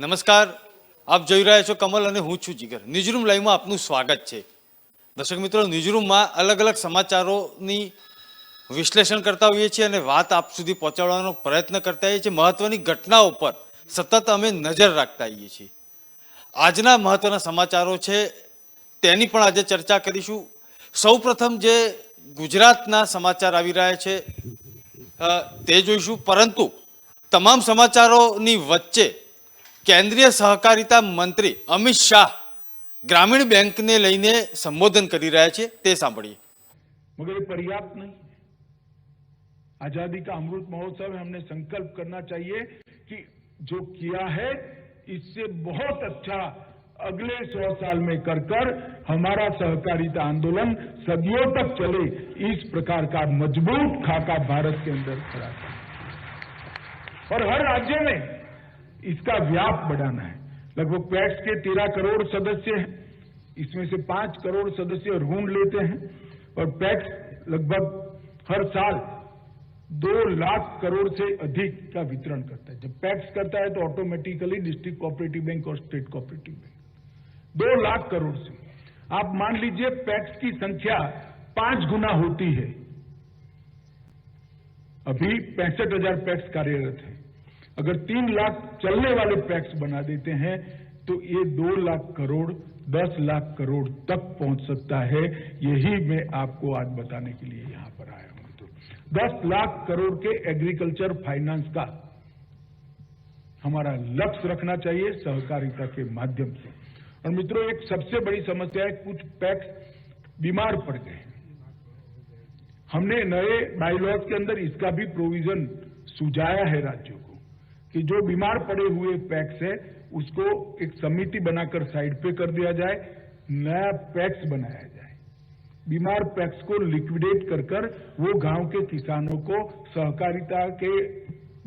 નમસ્કાર, આપ જોઈ રહ્યા છો કમલ અને હું છું જીગર। ન્યૂઝરૂમ લાઈવમાં આપનું સ્વાગત છે। દર્શક મિત્રો, ન્યૂઝરૂમમાં અલગ અલગ સમાચારોની વિશ્લેષણ કરતા હોઈએ છીએ અને વાત આપ સુધી પહોંચાડવાનો પ્રયત્ન કરતા હોઈએ છીએ। મહત્વની ઘટનાઓ પર સતત અમે નજર રાખતા હોઈએ છીએ। આજના મહત્વના સમાચારો છે તેની પણ આજે ચર્ચા કરીશું। સૌપ્રથમ જે ગુજરાતના સમાચાર આવી રહ્યા છે તે જોઈશું, પરંતુ તમામ સમાચારોની વચ્ચે केंद्रीय सहकारिता मंत्री अमित शाह ग्रामीण बैंक ने लईने संबोधन करी रहा है, ते सांभळीए। मगर ये पर्याप्त नहीं। आजादी का अमृत महोत्सव है, हमने संकल्प करना चाहिए कि जो किया है इससे बहुत अच्छा अगले 100 साल में कर हमारा सहकारिता आंदोलन सदियों तक चले, इस प्रकार का मजबूत खाका भारत के अंदर खड़ा और हर राज्य में इसका व्याप बढ़ाना है। लगभग पैक्स के 13 करोड़ सदस्य हैं, इसमें से 5 करोड़ सदस्य ऋण लेते हैं और पैक्स लगभग हर साल 2 लाख करोड़ से अधिक का वितरण करता है। जब पैक्स करता है तो ऑटोमेटिकली डिस्ट्रिक्ट कोऑपरेटिव बैंक और state cooperative bank 2 lakh crore से आप मान लीजिए पैक्स की संख्या 5 गुना होती है। अभी 65,000 पैक्स कार्यरत है। अगर 3 लाख चलने वाले पैक्स बना देते हैं तो ये 2 लाख करोड़ 10 लाख करोड़ तक पहुंच सकता है। यही मैं आपको आज बताने के लिए यहां पर आया हूं। तो 10 लाख करोड़ के एग्रीकल्चर फाइनेंस का हमारा लक्ष्य रखना चाहिए सहकारिता के माध्यम से। और मित्रों, एक सबसे बड़ी समस्या है, कुछ पैक्स बीमार पड़ गए। हमने नए बायलॉज के अंदर इसका भी प्रोविजन सुझाया है राज्यों को कि जो बीमार पड़े हुए पैक्स है उसको एक समिति बनाकर साइड पे कर दिया जाए, नया पैक्स बनाया जाए। बीमार पैक्स को लिक्विडेट कर वो गांव के किसानों को सहकारिता के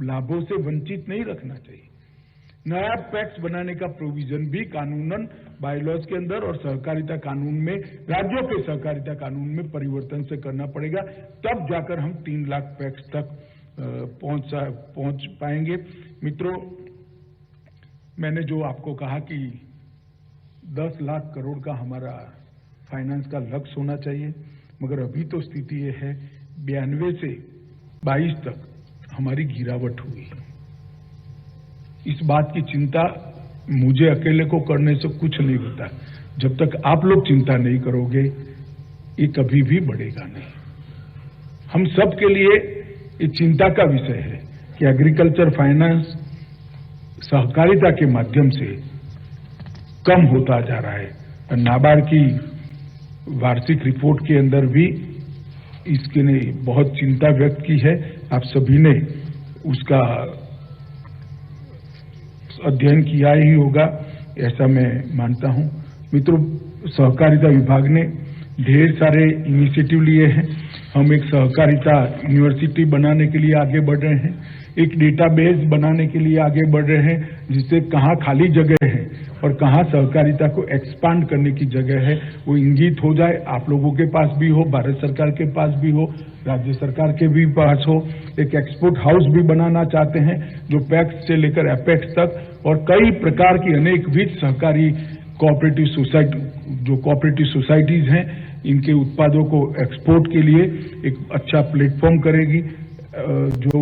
लाभों से वंचित नहीं रखना चाहिए। नया पैक्स बनाने का प्रोविजन भी कानूनन बायलॉज के अंदर और सहकारिता कानून में, राज्यों के सहकारिता कानून में परिवर्तन से करना पड़ेगा, तब जाकर हम 3 लाख पैक्स तक पहुंच पाएंगे। मित्रों, मैंने जो आपको कहा कि 10 लाख करोड़ का हमारा फाइनेंस का लक्ष्य होना चाहिए, मगर अभी तो स्थिति ये है 92 से 22 तक हमारी गिरावट हुई है। इस बात की चिंता मुझे अकेले को करने से कुछ नहीं होता। जब तक आप लोग चिंता नहीं करोगे ये कभी भी बढ़ेगा नहीं। हम सब के लिए ये चिंता का विषय है कि एग्रीकल्चर फाइनेंस सहकारिता के माध्यम से कम होता जा रहा है। और नाबार्ड की वार्षिक रिपोर्ट के अंदर भी इसके ने बहुत चिंता व्यक्त की है। आप सभी ने उसका अध्ययन किया ही होगा, ऐसा मैं मानता हूं। मित्रों, सहकारिता विभाग ने ढेर सारे इनिशिएटिव लिए हैं। हम एक सहकारिता यूनिवर्सिटी बनाने के लिए आगे बढ़ रहे हैं, एक डेटाबेस बनाने के लिए आगे बढ़ रहे हैं, जिससे कहाँ खाली जगह है और कहाँ सहकारिता को एक्सपांड करने की जगह है वो इंगित हो जाए। आप लोगों के पास भी हो, भारत सरकार के पास भी हो, राज्य सरकार के भी पास हो। एक एक्सपोर्ट हाउस भी बनाना चाहते हैं जो पैक्स से लेकर एपेक्स तक और कई प्रकार की अनेकविध सहकारी कोऑपरेटिव सोसाइटीज हैं, इनके उत्पादों को एक्सपोर्ट के लिए एक अच्छा प्लेटफॉर्म करेगी। जो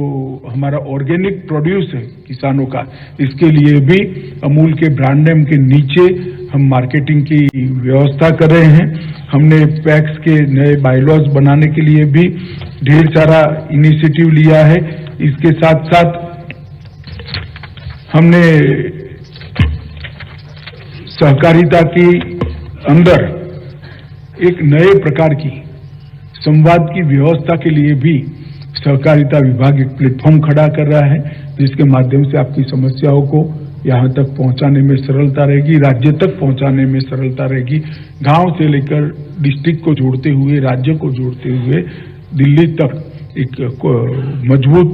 हमारा ऑर्गेनिक प्रोड्यूस है किसानों का, इसके लिए भी अमूल के ब्रांड नेम के नीचे हम मार्केटिंग की व्यवस्था कर रहे हैं। हमने पैक्स के नए बायलॉज बनाने के लिए भी ढेर सारा इनिशिएटिव लिया है। इसके साथ साथ हमने सहकारिता के अंदर एक नए प्रकार की संवाद की व्यवस्था के लिए भी सहकारिता विभाग एक प्लेटफॉर्म खड़ा कर रहा है, जिसके माध्यम से आपकी समस्याओं को यहां तक पहुंचाने में सरलता रहेगी, राज्य तक पहुंचाने में सरलता रहेगी। गांव से लेकर डिस्ट्रिक्ट को जोड़ते हुए, राज्य को जोड़ते हुए दिल्ली तक एक मजबूत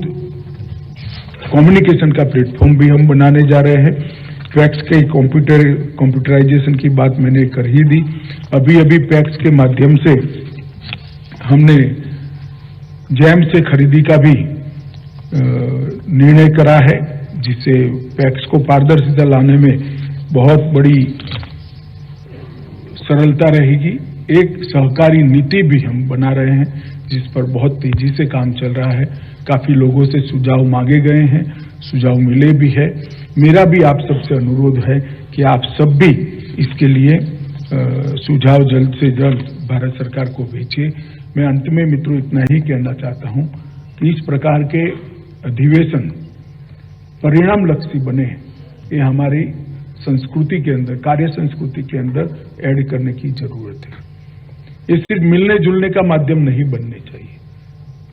कम्युनिकेशन का प्लेटफॉर्म भी हम बनाने जा रहे हैं। पैक्स के कंप्यूटराइजेशन की बात मैंने कर ही दी। अभी पैक्स के माध्यम से हमने जैम से खरीदी का भी निर्णय करा है। जिससे पैक्स को पारदर्शिता लाने में बहुत बड़ी सरलता रहेगी। एक सहकारी नीति भी हम बना रहे हैं जिस पर बहुत तेजी से काम चल रहा है। काफी लोगों से सुझाव मांगे गए हैं, सुझाव मिले भी है। मेरा भी आप सबसे अनुरोध है कि आप सब भी इसके लिए सुझाव जल्द से जल्द भारत सरकार को भेजिए। मैं अंत में मित्रों इतना ही कहना चाहता हूं कि इस प्रकार के अधिवेशन परिणाम लक्षी बने, ये हमारी संस्कृति के अंदर, कार्य संस्कृति के अंदर ऐड करने की जरूरत है। ये सिर्फ मिलने जुलने का माध्यम नहीं बनने चाहिए,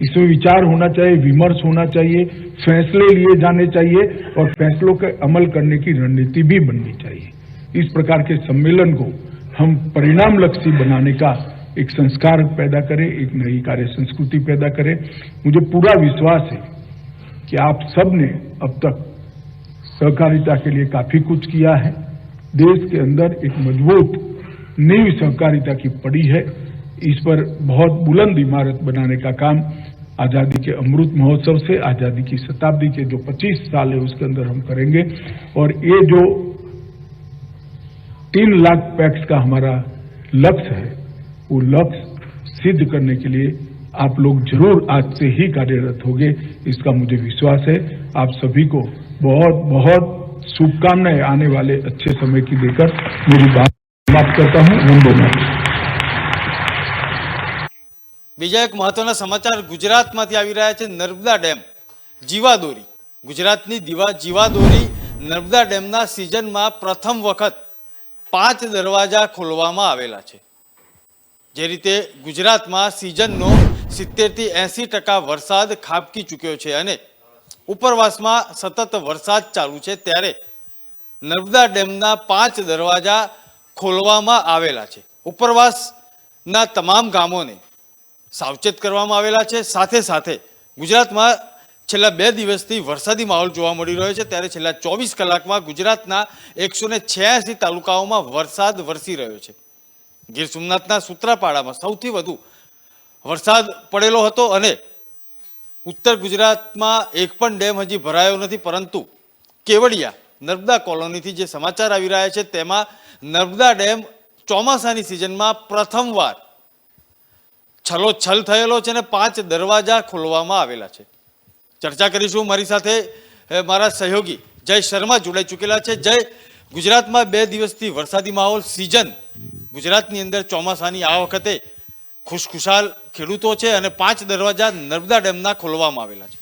इसमें विचार होना चाहिए, विमर्श होना चाहिए, फैसले लिए जाने चाहिए और फैसलों के अमल करने की रणनीति भी बननी चाहिए। इस प्रकार के सम्मेलन को हम परिणाम लक्षी बनाने का एक संस्कार पैदा करें, एक नई कार्य संस्कृति पैदा करें। मुझे पूरा विश्वास है कि आप सब ने अब तक सहकारिता के लिए काफी कुछ किया है। देश के अंदर एक मजबूत नींव सहकारिता की पड़ी है। इस पर बहुत बुलंद इमारत बनाने का काम आजादी के अमृत महोत्सव से, आजादी की शताब्दी के जो 25 साल है उसके अंदर हम करेंगे। और ये जो 3 लाख पैक्स का हमारा लक्ष्य है, वो लक्ष्य सिद्ध करने के लिए आप लोग जरूर आज से ही कार्यरत होंगे, इसका मुझे विश्वास है। आप सभी को बहुत बहुत शुभकामनाएं आने वाले अच्छे समय की देकर मेरी बात समाप्त करता हूं। वंदे मातरम। બીજા એક મહત્વના સમાચાર ગુજરાતમાંથી આવી રહ્યા છે। નર્મદા ડેમ જીવાદોરી, ગુજરાતની જીવાદોરી નર્મદા ડેમના સિઝનમાં પ્રથમ વખત 5 દરવાજા ખોલવામાં આવેલા છે। જે રીતે ગુજરાતમાં સિઝનનો 70 થી 80% વરસાદ ખાબકી ચૂક્યો છે અને ઉપરવાસમાં સતત વરસાદ ચાલુ છે, ત્યારે નર્મદા ડેમના 5 દરવાજા ખોલવામાં આવેલા છે। ઉપરવાસના તમામ ગામોને સાવચેત કરવામાં આવેલા છે। સાથે સાથે ગુજરાતમાં છેલ્લા 2 દિવસથી વરસાદી માહોલ જોવા મળી રહ્યો છે, ત્યારે છેલ્લા 24 કલાકમાં ગુજરાતના 186 તાલુકાઓમાં વરસાદ વરસી રહ્યો છે। ગીર સોમનાથના સૂત્રાપાડામાં સૌથી વધુ વરસાદ પડેલો હતો અને ઉત્તર ગુજરાતમાં એક પણ ડેમ હજી ભરાયો નથી, પરંતુ કેવડિયા નર્મદા કોલોનીથી જે સમાચાર આવી રહ્યા છે તેમાં નર્મદા ડેમ ચોમાસાની સિઝનમાં પ્રથમવાર છલોછલ થયેલો છે અને 5 દરવાજા ખોલવામાં આવેલા છે। ચર્ચા કરીશું, મારી સાથે મારા સહયોગી જય શર્મા જોડાઈ ચૂકેલા છે। જય, ગુજરાતમાં 2 દિવસથી વરસાદી માહોલ, સિઝન ગુજરાતની અંદર ચોમાસાની આ વખતે ખુશખુશાલ ખેડૂતો છે અને 5 દરવાજા નર્મદા ડેમના ખોલવામાં આવેલા છે।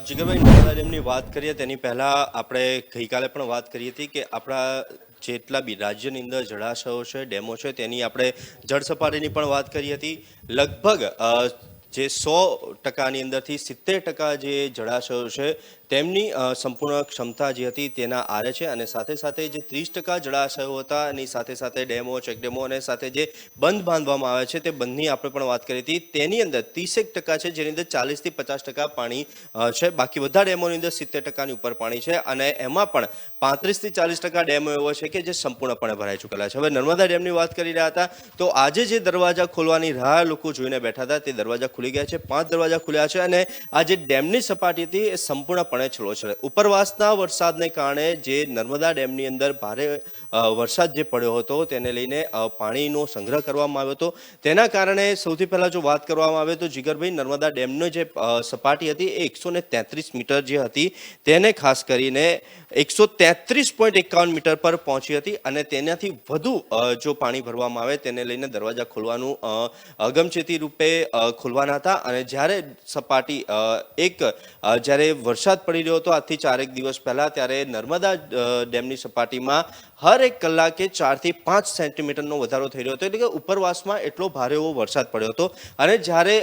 જીગરભાઈ, નર્મદા ડેમની વાત કરીએ તેની પહેલા આપણે ગઈકાલે પણ વાત કરી હતી કે આપણા જેટલા બી રાજ્યની અંદર જળાશયો છે, ડેમો છે, તેની આપણે જળ સપાટીની પણ વાત કરી હતી। લગભગ જે 100%ની અંદરથી 70% જે જળાશયો છે તેમની સંપૂર્ણ ક્ષમતા જે હતી તેના આરે છે અને સાથે સાથે જે 30% જળાશયો હતા એની સાથે સાથે ડેમો, ચેકડેમો અને સાથે જે બંધ બાંધવામાં આવે છે તે બંધની આપણે પણ વાત કરી હતી। તેની અંદર 30% છે જેની અંદર 40 થી 50% પાણી છે, બાકી બધા ડેમોની અંદર 70%ની ઉપર પાણી છે અને એમાં પણ 35 થી 40% ડેમો એવો છે કે જે સંપૂર્ણપણે ભરાઈ ચૂકેલા છે। હવે નર્મદા ડેમની વાત કરી રહ્યા હતા તો આજે જે દરવાજા ખોલવાની રાહ લોકો જોઈને બેઠા હતા તે દરવાજા ખુલી ગયા છે। 5 દરવાજા ખુલ્યા છે અને આ જે ડેમની સપાટી હતી એ સંપૂર્ણપણે છલોછલ ઉપરવાસના વરસાદને કારણે જે નર્મદા ડેમની અંદર ભારે વરસાદ જે પડ્યો હતો તેને લઈને પાણીનો સંગ્રહ કરવામાં આવ્યો હતો। તેના કારણે સૌથી પહેલા જો વાત કરવામાં આવે તો જીગરભાઈ, નર્મદા ડેમની જે સપાટી હતી એ 133 મીટર જે હતી તેને ખાસ કરીને 133.51 મીટર પર પહોંચી હતી અને તેનાથી વધુ જો પાણી ભરવામાં આવે તેને લઈને દરવાજા ખોલવાનું અગમચેતી રૂપે ખોલવાના હતા। અને જ્યારે સપાટી જ્યારે વરસાદ પડી રહ્યો હતો આજથી 4 દિવસ પહેલા, ત્યારે નર્મદા ડેમની સપાટીમાં હર એક કલાકે 4 થી 5 સેન્ટીમીટરનો વધારો થઈ રહ્યો હતો, એટલે કે ઉપરવાસમાં એટલો ભારે એવો વરસાદ પડ્યો હતો। અને જ્યારે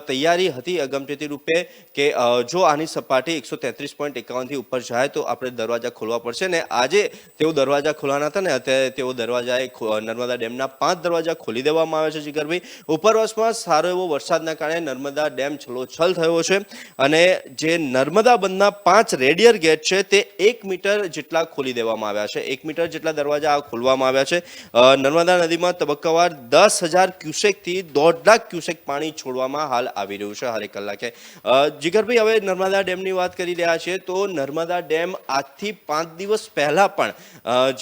તૈયારી હતી અગમચેતી રૂપે કે જો આની સપાટી 133.51 થી ઉપર જાય તો આપણે દરવાજા ખોલવા પડશે ને આજે તેઓ દરવાજા ખોલવાના હતા ને અત્યારે તેઓ દરવાજાએ નર્મદા ડેમના 5 દરવાજા ખોલી દેવામાં આવે છે। જીગરભાઈ, ઉપરવાસમાં સારો એવો વરસાદના કારણે નર્મદા ડેમ છલોછલ થયો છે અને જે નર્મદા બંધના 5 રેડિયર ગેટ છે તે 1 મીટર જેટલા ખોલી દેવામાં આવ્યા છે। 1 મીટર જેટલા જેટલા દરવાજા ખોલવામાં આવ્યા છે. નર્મદા નદીમાં તબક્કાવાર 10,000 ક્યુસેકથી 1.5 લાખ ક્યુસેક પાણી છોડવામાં હાલ આવી રહ્યું છે હરેક કલાકે. જીગરભાઈ, હવે નર્મદા ડેમની વાત કરી રહ્યા છીએ તો નર્મદા ડેમ આજથી 5 દિવસ પહેલા પણ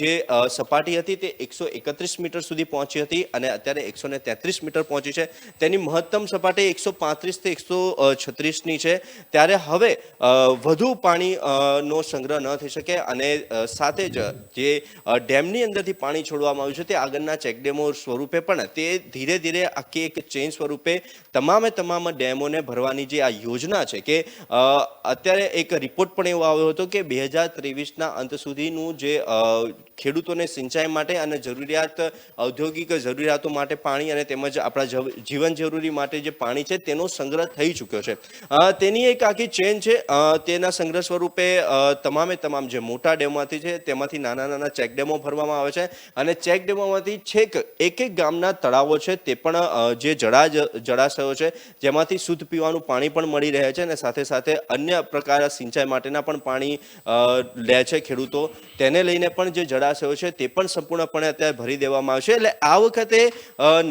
જે સપાટી હતી તે 131 મીટર સુધી પહોંચી હતી અને અત્યારે 133 મીટર પહોંચી છે. તેની મહત્તમ સપાટી 135 થી 136ની છે. ત્યારે હવે વધુ પાણી નો સંગ્રહ ન થઈ શકે અને સાથે જ જે ડેમની અંદરથી પાણી છોડવામાં આવ્યું છે તે આગળના ચેકડેમો સ્વરૂપે પણ તે ધીરે ધીરે આખી એક ચેઇન સ્વરૂપે તમામ ડેમોને ભરવાની જે આ યોજના છે કે અત્યારે એક રિપોર્ટ પણ એવો આવ્યો હતો કે 2023ના અંત સુધીનું જે ખેડૂતોને સિંચાઈ માટે અને ઔદ્યોગિક જરૂરિયાતો માટે પાણી અને તેમજ આપણા જીવન જરૂરી માટે જે પાણી છે તેનો સંગ્રહ થઈ ચૂક્યો છે. તેની એક આખી ચેન છે. તેના સંગ્રહ સ્વરૂપે તમામ જે મોટા ડેમોમાંથી છે તેમાંથી નાના ચેકડેમો ભરવામાં આવે છે અને ચેકડેમોમાંથી છેક એક ગામના તળાવો છે તે પણ જે જળાશયો છે જેમાંથી શુદ્ધ પીવાનું પાણી પણ મળી રહે છે અને સાથે સાથે અન્ય પ્રકારના સિંચાઈ માટેના પણ પાણી લે છે ખેડૂતો. તેને લઈને પણ જે જળાશયો છે તે પણ સંપૂર્ણપણે અત્યારે ભરી દેવામાં આવશે. એટલે આ વખતે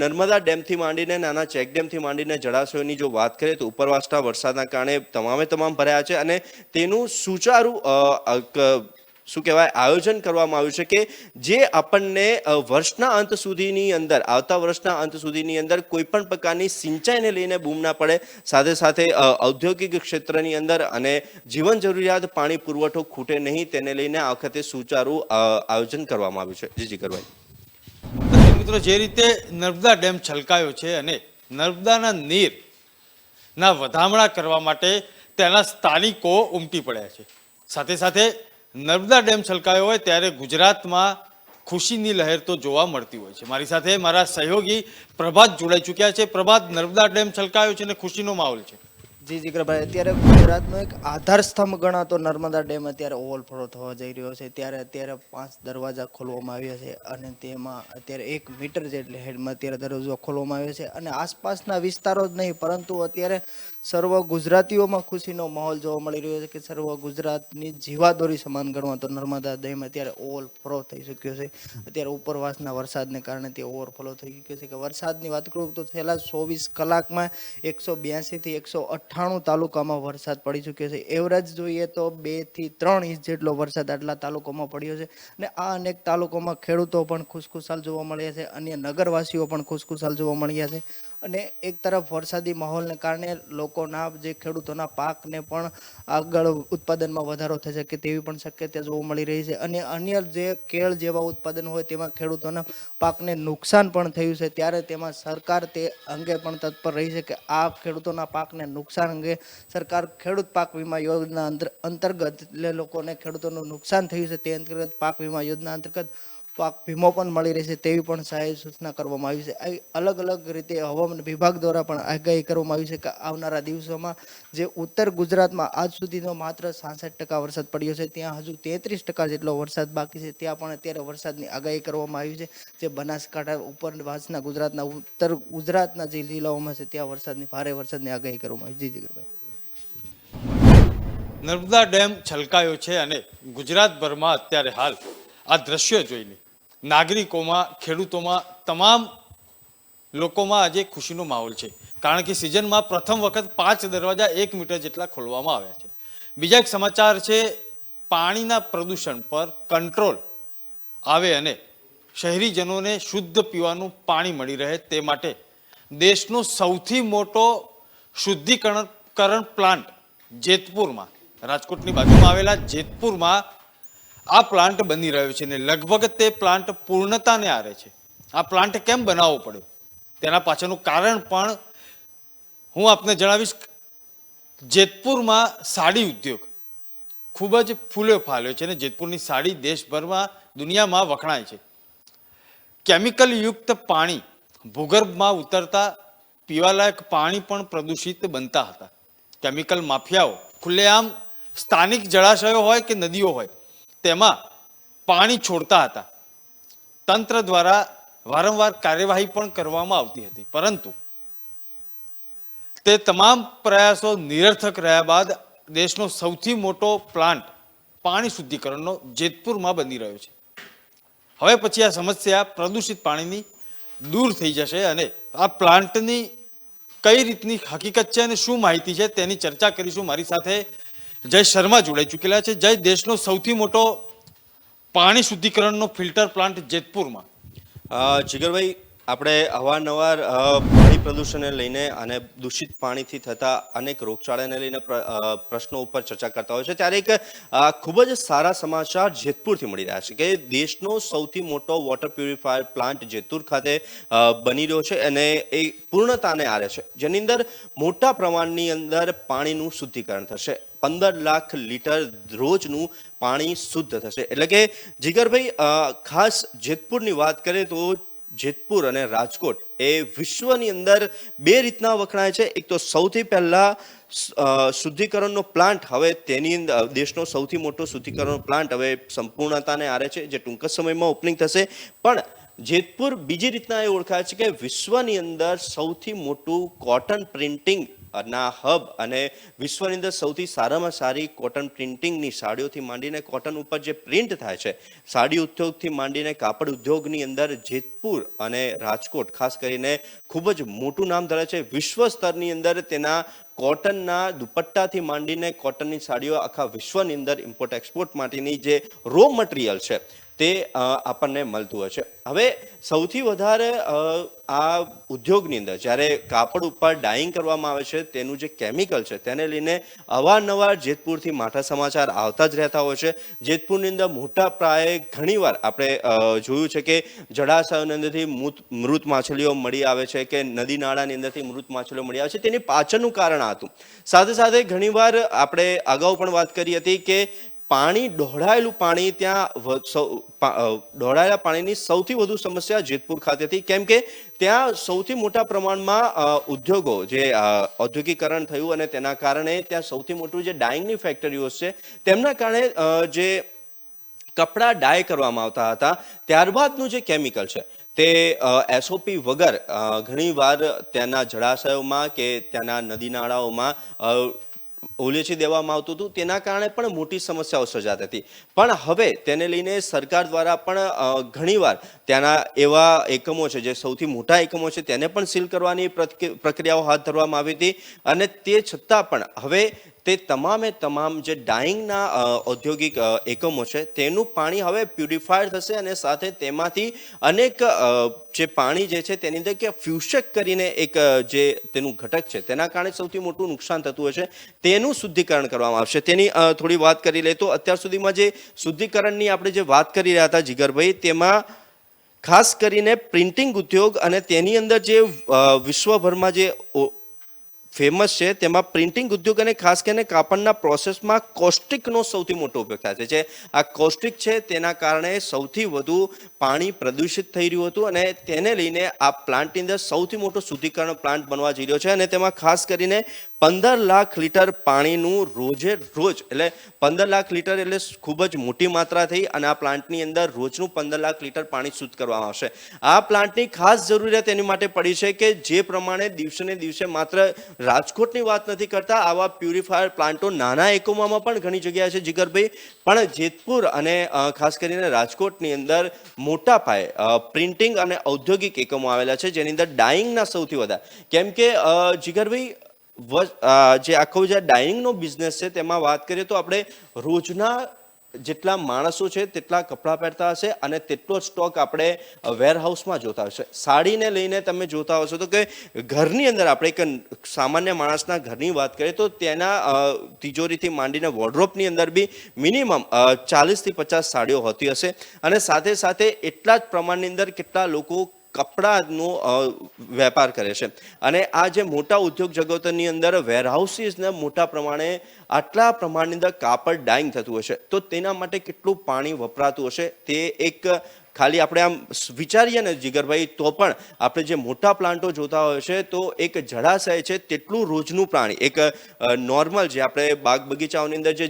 નર્મદા ડેમથી માંડીને નાના ચેકડેમથી માંડીને જળાશયોની જો વાત કરીએ તો ઉપરવાસના વરસાદના કારણે તમામ ભરાયા છે અને તેનું સુચારું શું કહેવાય આયોજન કરવામાં આવ્યું છે કે જે આપણને વર્ષના અંત સુધીની અંદર આવતા વર્ષના અંત સુધીની અંદર કોઈ પણ પ્રકારની સિંચાઈને લઈને બૂમ ના પડે, સાથે સાથે ઔદ્યોગિક ક્ષેત્રની અંદર અને જીવન જરૂરિયાત પાણી પુરવઠો ખૂટે નહીં તેને લઈને આ વખતે સુચારું આયોજન કરવામાં આવ્યું છે. જી જીગરભાઈ. મિત્રો, જે રીતે નર્મદા ડેમ છલકાયો છે અને નર્મદાના નીરના વધામણા કરવા માટે તેના સ્થાનિકો ઉમટી પડ્યા છે. સાથે સાથે નર્મદા ડેમ છલકાયો હોય ત્યારે ગુજરાતમાં ખુશીની લહેર તો જોવા મળતી હોય છે. મારી સાથે મારા સહયોગી પ્રભાત જોડાઈ ચૂક્યા છે. પ્રભાત, નર્મદા ડેમ છલકાયો છે અને ખુશીનો માહોલ છે. જી જીગરભાઈ, અત્યારે ગુજરાતનો એક આધાર સ્તંભ ગણાતો નર્મદા ડેમ અત્યારે ઓવરફ્લો થવા જઈ રહ્યો છે. અત્યારે 5 દરવાજા ખોલવામાં આવ્યા છે અને તેમાં અત્યારે 1 મીટર જેટલી હેડમાં અત્યારે દરવાજો ખોલવામાં આવ્યો છે અને આસપાસના વિસ્તારો જ નહીં પરંતુ અત્યારે સર્વ ગુજરાતીઓમાં ખુશીનો માહોલ જોવા મળી રહ્યો છે કે સર્વ ગુજરાતની જીવાદોરી સમાન ગણવાતો નર્મદા ડેમ અત્યારે ઓવરફ્લો થઈ ચૂક્યો છે. અત્યારે ઉપરવાસના વરસાદને કારણે તે ઓવરફ્લો થઈ ચૂક્યો છે કે વરસાદની વાત કરું તો છેલ્લા 24 કલાકમાં 182 થી 198 તાલુકામાં વરસાદ પડી ચૂક્યો છે. એવરેજ જોઈએ તો 2 થી 3 ઇંચ જેટલો વરસાદ આટલા તાલુકામાં પડ્યો છે અને આ અનેક તાલુકામાં ખેડૂતો પણ ખુશખુશાલ જોવા મળ્યા છે, અન્ય નગરવાસીઓ પણ ખુશખુશાલ જોવા મળ્યા છે અને એક તરફ વરસાદી માહોલને કારણે લોકોના જે ખેડૂતોના પાકને પણ આગળ ઉત્પાદનમાં વધારો થઈ શકે તેવી પણ શક્યતા જોવા મળી રહી છે અને અન્ય જે કેળ જેવા ઉત્પાદન હોય તેમાં ખેડૂતોના પાકને નુકસાન પણ થયું છે. ત્યારે તેમાં સરકાર તે અંગે પણ તત્પર રહી છે કે આ ખેડૂતોના પાકને નુકસાન અંગે સરકાર ખેડૂત પાક વીમા યોજના અંતર્ગત એટલે લોકોને ખેડૂતોનું નુકસાન થયું છે તે અંતર્ગત પાક વીમા યોજના અંતર્ગત પાક વીમો પણ મળી રહેશે તેવી પણ સહાય સૂચના કરવામાં આવી છે. અલગ અલગ રીતે હવામાન વિભાગ દ્વારા પણ આગાહી કરવામાં આવી છે કે આવનારા દિવસોમાં જે ઉત્તર ગુજરાતમાં આજ સુધીનો માત્ર 66% વરસાદ પડ્યો છે ત્યાં હજુ 33% જેટલો વરસાદ બાકી છે. ત્યાં પણ અત્યારે વરસાદની આગાહી કરવામાં આવી છે. જે બનાસકાંઠા ઉપરવાસના ગુજરાતના ઉત્તર ગુજરાતના જે જિલ્લાઓમાં છે ત્યાં ભારે વરસાદની આગાહી કરવામાં આવી. જી જીગરભાઈ. નર્મદા ડેમ છલકાયો છે અને ગુજરાતભરમાં અત્યારે હાલ આ દ્રશ્યો જોઈને નાગરિકોમાં, ખેડૂતોમાં, તમામ લોકોમાં આજે ખુશીનો માહોલ છે. કારણ કે સિઝનમાં પ્રથમ વખત 5 દરવાજા 1 મીટર જેટલા ખોલવામાં આવ્યા છે. બીજા એક સમાચાર છે, પાણીના પ્રદૂષણ પર કંટ્રોલ આવે અને શહેરીજનોને શુદ્ધ પીવાનું પાણી મળી રહે તે માટે દેશનો સૌથી મોટો શુદ્ધિકરણ પ્લાન્ટ જેતપુરમાં, રાજકોટની બાજુમાં આવેલા જેતપુરમાં આ પ્લાન્ટ બની રહ્યો છે અને લગભગ તે પ્લાન્ટ પૂર્ણતાને આરે છે. આ પ્લાન્ટ કેમ બનાવવો પડ્યો તેના પાછળનું કારણ પણ હું આપને જણાવીશ. જેતપુરમાં સાડી ઉદ્યોગ ખૂબ જ ફૂલ્યો ફાલ્યો છે અને જેતપુરની સાડી દેશભરમાં, દુનિયામાં વખણાય છે. કેમિકલ યુક્ત પાણી ભૂગર્ભમાં ઉતરતા પીવાલાયક પાણી પણ પ્રદૂષિત બનતા હતા. કેમિકલ માફિયાઓ ખુલ્લેઆમ સ્થાનિક જળાશયો હોય કે નદીઓ હોય તેમાં પાણી છોડતા હતા. તંત્ર દ્વારા વારંવાર કાર્યવાહી પણ કરવામાં આવતી હતી, પરંતુ તે તમામ પ્રયાસો નિરર્થક રહ્યા બાદ દેશનો સૌથી મોટો પ્લાન્ટ પાણી શુદ્ધિકરણનો જેતપુરમાં બની રહ્યો છે. હવે પછી આ સમસ્યા પ્રદૂષિત પાણીની દૂર થઈ જશે અને આ પ્લાન્ટની કઈ રીતની હકીકત છે અને શું માહિતી છે તેની ચર્ચા કરીશું. મારી સાથે જય શર્મા જોડાઈ ચૂકેલા છે. જય, દેશનો સૌથી મોટો પાણી શુદ્ધિકરણનો ફિલ્ટર પ્લાન્ટ જેતપુરમાં. જીગરભાઈ, આપણે અવારનવાર પાણી પ્રદૂષણને લઈને અને દૂષિત પાણીથી થતા અનેક રોગચાળાને લઈને પ્રશ્નો ઉપર ચર્ચા કરતા હોય છે, ત્યારે એક ખૂબ જ સારા સમાચાર જેતપુરથી મળી રહ્યા છે કે દેશનો સૌથી મોટો વોટર પ્યુરિફાયર પ્લાન્ટ જેતપુર ખાતે બની રહ્યો છે અને એ પૂર્ણતાને આરે છે, જેની અંદર મોટા પ્રમાણની અંદર પાણીનું શુદ્ધિકરણ થશે. 15 લાખ લીટર રોજનું પાણી શુદ્ધ થશે. એટલે કે જીગરભાઈ, ખાસ જેતપુરની વાત કરીએ તો જેતપુર અને રાજકોટ એ વિશ્વની અંદર બે રીતના વખણાય છે. એક તો સૌથી પહેલા શુદ્ધિકરણનો પ્લાન્ટ, હવે તેની અંદર દેશનો સૌથી મોટો શુદ્ધિકરણનો પ્લાન્ટ હવે સંપૂર્ણતાને આરે છે, જે ટૂંક જ સમયમાં ઓપનિંગ થશે. પણ જેતપુર બીજી રીતના એ ઓળખાય છે કે વિશ્વની અંદર સૌથી મોટું કોટન પ્રિન્ટિંગ ના હબ અને વિશ્વની અંદર સૌથી સારામાં સારી કોટન પ્રિન્ટિંગની સાડીઓથી માંડીને કોટન ઉપર જે પ્રિન્ટ થાય છે, સાડી ઉદ્યોગથી માંડીને કાપડ ઉદ્યોગની અંદર જેતપુર અને રાજકોટ ખાસ કરીને ખૂબ જ મોટું નામ ધરાવે છે. વિશ્વ સ્તરની અંદર તેના કોટનના દુપટ્ટાથી માંડીને કોટનની સાડીઓ આખા વિશ્વની અંદર ઇમ્પોર્ટ એક્સપોર્ટ માટેની જે રો મટીરિયલ છે તે આપણને મળતું હોય છે. હવે સૌથી વધારે આ ઉદ્યોગની અંદર જ્યારે કાપડ ઉપર ડાઇંગ કરવામાં આવે છે તેનું જે કેમિકલ છે તેને લઈને અવારનવાર જેતપુરથી માઠા સમાચાર આવતા જ રહેતા હોય છે. જેતપુરની અંદર મોટા પાયે ઘણીવાર આપણે જોયું છે કે જળાશયોની અંદરથી મૃત માછલીઓ મળી આવે છે કે નદી નાળાની અંદરથી મૃત માછલીઓ મળી આવે છે. તેની પાછળનું કારણ આ હતું. સાથે સાથે ઘણીવાર આપણે અગાઉ પણ વાત કરી હતી કે પાણી, દોહડાયેલું પાણી, ત્યાં દોહડાયેલા પાણીની સૌથી વધુ સમસ્યા જેતપુર ખાતે હતી, કેમ કે ત્યાં સૌથી મોટા પ્રમાણમાં ઉદ્યોગો જે ઔદ્યોગિકરણ થયું અને તેના કારણે ત્યાં સૌથી મોટું જે ડાઇંગની ફેક્ટરીઓ છે તેમના કારણે જે કપડાં ડાય કરવામાં આવતા હતા, ત્યારબાદનું જે કેમિકલ છે તે એસઓપી વગર ઘણીવાર ત્યાંના જળાશયોમાં કે ત્યાંના નદી નાળાઓમાં ઓલેચી દેવામાં આવતું હતું. તેના કારણે પણ મોટી સમસ્યાઓ સર્જાતી હતી. પણ હવે તેને લઈને સરકાર દ્વારા પણ ઘણીવાર ત્યાંના એવા એકમો છે જે સૌથી મોટા એકમો છે તેને પણ સીલ કરવાની પ્રક્રિયાઓ હાથ ધરવામાં આવી હતી અને તે છતાં પણ હવે તે તમામ જે ડાઇંગના ઔદ્યોગિક એકમો છે તેનું પાણી હવે પ્યુરિફાયર થશે અને સાથે તેમાંથી અનેક જે પાણી જે છે તેની અંદર કે ફ્યુશક કરીને એક જે તેનું ઘટક છે તેના કારણે સૌથી મોટું નુકસાન થતું હોય છે તેનું શુદ્ધિકરણ કરવામાં આવશે. તેની થોડી વાત કરી લે તો અત્યાર સુધીમાં જે શુદ્ધિકરણની આપણે જે વાત કરી રહ્યા હતા જીગરભાઈ, તેમાં ખાસ કરીને પ્રિન્ટિંગ ઉદ્યોગ અને તેની અંદર જે વિશ્વભરમાં જે ફેમસ છે તેમાં પ્રિન્ટિંગ ઉદ્યોગ અને ખાસ કરીને કાપડના પ્રોસેસમાં કોસ્ટિકનો સૌથી મોટો ઉપયોગ થાય છે. આ કોસ્ટિક છે તેના કારણે સૌથી વધુ પાણી પ્રદૂષિત થઈ રહ્યું હતું અને તેને લઈને આ પ્લાન્ટની અંદર સૌથી મોટો શુદ્ધિકરણ પ્લાન્ટ બનવા જઈ રહ્યો છે અને તેમાં ખાસ કરીને 15 લાખ લીટર પાણીનું રોજે રોજ, એટલે 15 લાખ લીટર એટલે ખૂબ જ મોટી માત્રા થઈ અને આ પ્લાન્ટની અંદર રોજનું 15 લાખ લીટર પાણી શુદ્ધ કરવામાં આવશે. આ પ્લાન્ટની ખાસ જરૂરિયાત એની માટે પડી છે કે જે પ્રમાણે દિવસે ને દિવસે માત્ર રાજકોટની વાત નથી કરતા, આવા પ્યુરિફાયર પ્લાન્ટો નાના એકમોમાં પણ ઘણી જગ્યાએ છે જીગરભાઈ, પણ જેતપુર અને ખાસ કરીને રાજકોટની અંદર મોટા પાયે પ્રિન્ટિંગ અને ઔદ્યોગિક એકમો આવેલા છે જેની અંદર ડાઇંગના સૌથી વધારે, કેમ કે જીગરભાઈ જે આખો જે ડાઇનિંગનો બિઝનેસ છે તેમાં વાત કરીએ તો આપણે રોજના જેટલા માણસો છે તેટલા કપડાં પહેરતા હશે અને તેટલો સ્ટોક આપણે વેરહાઉસમાં જોતા હશે. સાડીને લઈને તમે જોતા હશો તો કે ઘરની અંદર આપણે એક સામાન્ય માણસના ઘરની વાત કરીએ તો તેના તિજોરીથી માંડીને વોર્ડરોબની અંદર બી મિનિમમ 40 થી 50 સાડીઓ હોતી હશે અને સાથે સાથે એટલા જ પ્રમાણની અંદર કેટલા લોકો કપડાનો વેપાર કરે છે અને આ જે મોટા ઉદ્યોગ જગતની અંદર વેરહાઉસીસને મોટા પ્રમાણે આટલા પ્રમાણની અંદર કાપડ ડાઇંગ થતું હશે તો તેના માટે કેટલું પાણી વપરાતું હશે તે એક ખાલી આપણે આમ વિચારીએ ને જીગરભાઈ તો પણ આપણે જે મોટા પ્લાન્ટો જોતા હોય છે તો એક જળાશય છે તેટલું રોજનું પાણી, એક નોર્મલ જે આપણે બાગ બગીચાઓની અંદર જે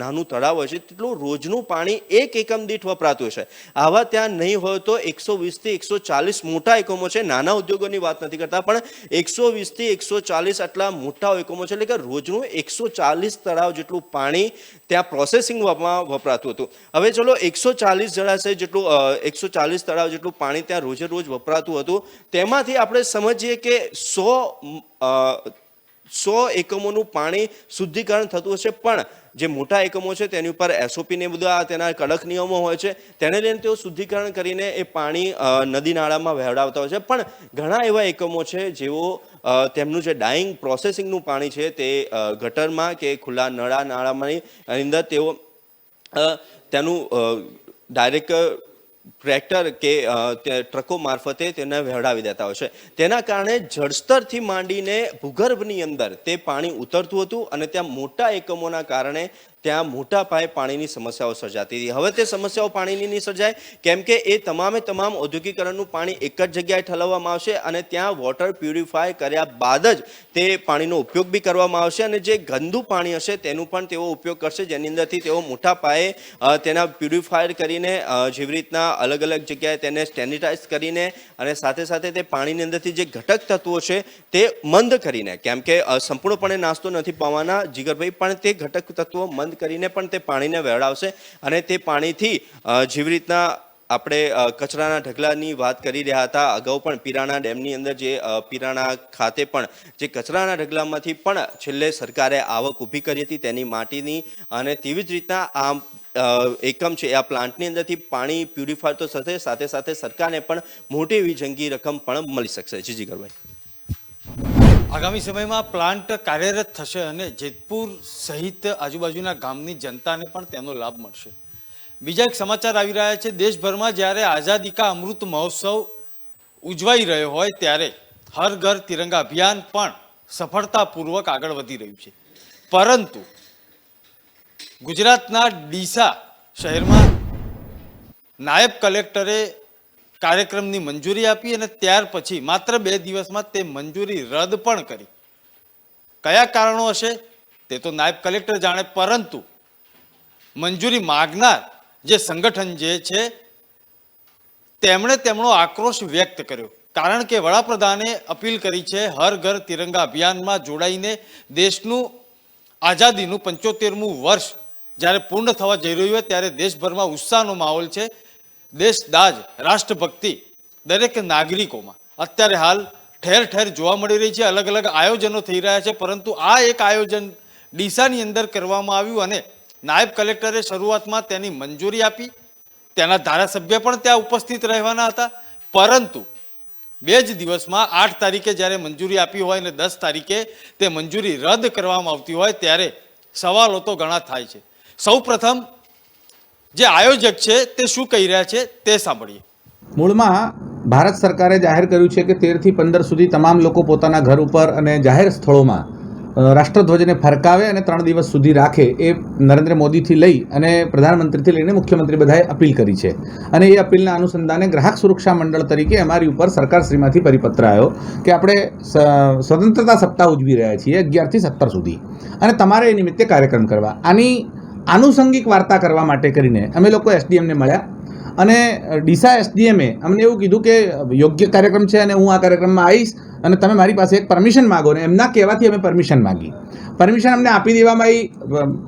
નાનું તળાવ હોય છે તેટલું રોજનું પાણી એક એકમ દીઠ વપરાતું હશે. આવા ત્યાં નહીં હોય તો 120 થી 140 મોટા એકમો છે, નાના ઉદ્યોગોની વાત નથી કરતા પણ 120 થી 140 આટલા મોટા એકમો છે, એટલે કે રોજનું 140 તળાવ જેટલું પાણી ત્યાં પ્રોસેસિંગમાં વપરાતું હતું. હવે ચલો 140 જળાશય જેટલું 140 તળાવ જેટલું પાણી ત્યાં રોજે રોજ વપરાતું હતું. તેમાંથી આપણે સમજીએ કે 100 એકમોનું પાણી શુદ્ધિકરણ થતું હશે, પણ જે મોટા એકમો છે તેની ઉપર એસઓપી ને બધા તેના કડક નિયમો હોય છે, તેને લઈને તેઓ શુદ્ધિકરણ કરીને એ પાણી નદી નાળામાં વહેવડાવતા હોય છે. પણ ઘણા એવા એકમો છે જેઓ તેમનું જે ડાઇંગ પ્રોસેસિંગનું પાણી છે તે ગટરમાં કે ખુલ્લા નાળાની અંદર તેઓ તેનું ડાયરેક્ટ ટ્રેક્ટર કે ટ્રકો મારફતે તેને વહેવડાવી દેતા હોય છે. તેના કારણે જળસ્તરથી માંડીને ભૂગર્ભની અંદર તે પાણી ઉતરતું હતું અને ત્યાં મોટા એકમોના કારણે ત્યાં મોટા પાયે પાણીની સમસ્યાઓ સર્જાતી હતી. હવે તે સમસ્યાઓ પાણીની નહીં સર્જાય, કેમ કે એ તમામે તમામ ઔદ્યોગિકરણનું પાણી એક જ જગ્યાએ ઠલવવામાં આવશે અને ત્યાં વોટર પ્યુરિફાય કર્યા બાદ જ તે પાણીનો ઉપયોગ બી કરવામાં આવશે. અને જે ગંદુ પાણી હશે તેનું પણ તેઓ ઉપયોગ કરશે, જેની અંદરથી તેઓ મોટા પાયે તેના પ્યુરિફાયર કરીને જેવી રીતના અલગ અલગ જગ્યાએ તેને સ્ટેનિટાઇઝ કરીને અને સાથે સાથે તે પાણીની અંદરથી જે ઘટક તત્વો છે તે મંદ કરીને, કેમ કે સંપૂર્ણપણે નાસ્તો નથી પાવાના જીગરભાઈ, પણ તે ઘટક તત્વો મંદ કરીને પણ તે પાણીને વહેવડાવશે. અને તે પાણીથી જેવી રીતના આપણે કચરાના ઢગલાની વાત કરી રહ્યા હતા અગાઉ, પણ પીરાણા ડેમની અંદર જે પીરાણા ખાતે પણ જે કચરાના ઢગલામાંથી પણ છેલ્લે સરકારે આવક ઊભી કરી હતી તેની માટીની, અને તેવી જ રીતના આ એકમ છે આ પ્લાન્ટની અંદરથી પાણી પ્યુરિફાય તો થશે, સાથે સાથે સરકારને પણ મોટી એવી જંગી રકમ પણ મળી શકશે. જી જીગરભાઈ, આગામી સમયમાં પ્લાન્ટ કાર્યરત થશે અને જેતપુર સહિત આજુબાજુના ગામની જનતાને પણ તેનો લાભ મળશે. બીજા એક સમાચાર આવી રહ્યા છે. દેશભરમાં જ્યારે આઝાદી કા અમૃત મહોત્સવ ઉજવાઈ રહ્યો હોય ત્યારે હર ઘર તિરંગા અભિયાન પણ સફળતાપૂર્વક આગળ વધી રહ્યું છે. પરંતુ ગુજરાતના ડીસા શહેરમાં નાયબ કલેક્ટરે કાર્યક્રમની મંજૂરી આપી અને ત્યાર પછી માત્ર 2 દિવસમાં તે મંજૂરી રદ પણ કરી. કયા કારણો હશે તે તો નાયબ કલેક્ટર જાણે, પરંતુ મંજૂરી માગનાર જે સંગઠન જે છે તેમણે તેમનો આક્રોશ વ્યક્ત કર્યો. કારણ કે વડાપ્રધાને અપીલ કરી છે હર ઘર તિરંગા અભિયાનમાં જોડાઈને દેશનું આઝાદીનું 75મું વર્ષ જ્યારે પૂર્ણ થવા જઈ રહ્યું હોય ત્યારે દેશભરમાં ઉત્સાહનો માહોલ છે. દેશદાજ રાષ્ટ્રભક્તિ દરેક નાગરિકોમાં અત્યારે હાલ ઠેર ઠેર જોવા મળી રહી છે. અલગ અલગ આયોજનો થઈ રહ્યા છે, પરંતુ આ એક આયોજન ડીસાની અંદર કરવામાં આવ્યું અને નાયબ કલેક્ટરે શરૂઆતમાં તેની મંજૂરી આપી. તેના ધારાસભ્ય પણ ત્યાં ઉપસ્થિત રહેવાના હતા, પરંતુ 2 જ દિવસમાં 8 તારીખે જ્યારે મંજૂરી આપી હોય અને 10 તારીખે તે મંજૂરી રદ કરવામાં આવતી હોય ત્યારે સવાલો તો ઘણા થાય છે. સૌ પ્રથમ જે આયોજક છે તે શું કહી રહ્યા છે તે સાંભળીએ. મૂળમાં ભારત સરકારે જાહેર કર્યું છે કે 13 થી 15 સુધી તમામ લોકો પોતાના ઘર ઉપર અને જાહેર સ્થળોમાં રાષ્ટ્રધ્વજને ફરકાવે અને 3 દિવસ સુધી રાખે, એ નરેન્દ્ર મોદીથી લઈ અને પ્રધાનમંત્રીથી લઈને મુખ્યમંત્રી બધાએ અપીલ કરી છે. અને એ અપીલના અનુસંધાને ગ્રાહક સુરક્ષા મંડળ તરીકે અમારી ઉપર સરકારશ્રીમાંથી પરિપત્ર આવ્યો કે આપણે સ્વતંત્રતા સપ્તાહ ઉજવી રહ્યા છીએ 11 થી 17 સુધી, અને તમારે એ નિમિત્તે કાર્યક્રમ કરવા. આની આનુષંગિક વાર્તા કરવા માટે કરીને અમે લોકો એસડીએમને મળ્યા અને ડીસા એસડીએમે અમને એવું કીધું કે યોગ્ય કાર્યક્રમ છે અને હું આ કાર્યક્રમમાં આવીશ અને તમે મારી પાસે એક પરમિશન માગો. ને એમના કહેવાથી અમે પરમિશન માગી. પરમિશન અમને આપી દેવામાં આવી.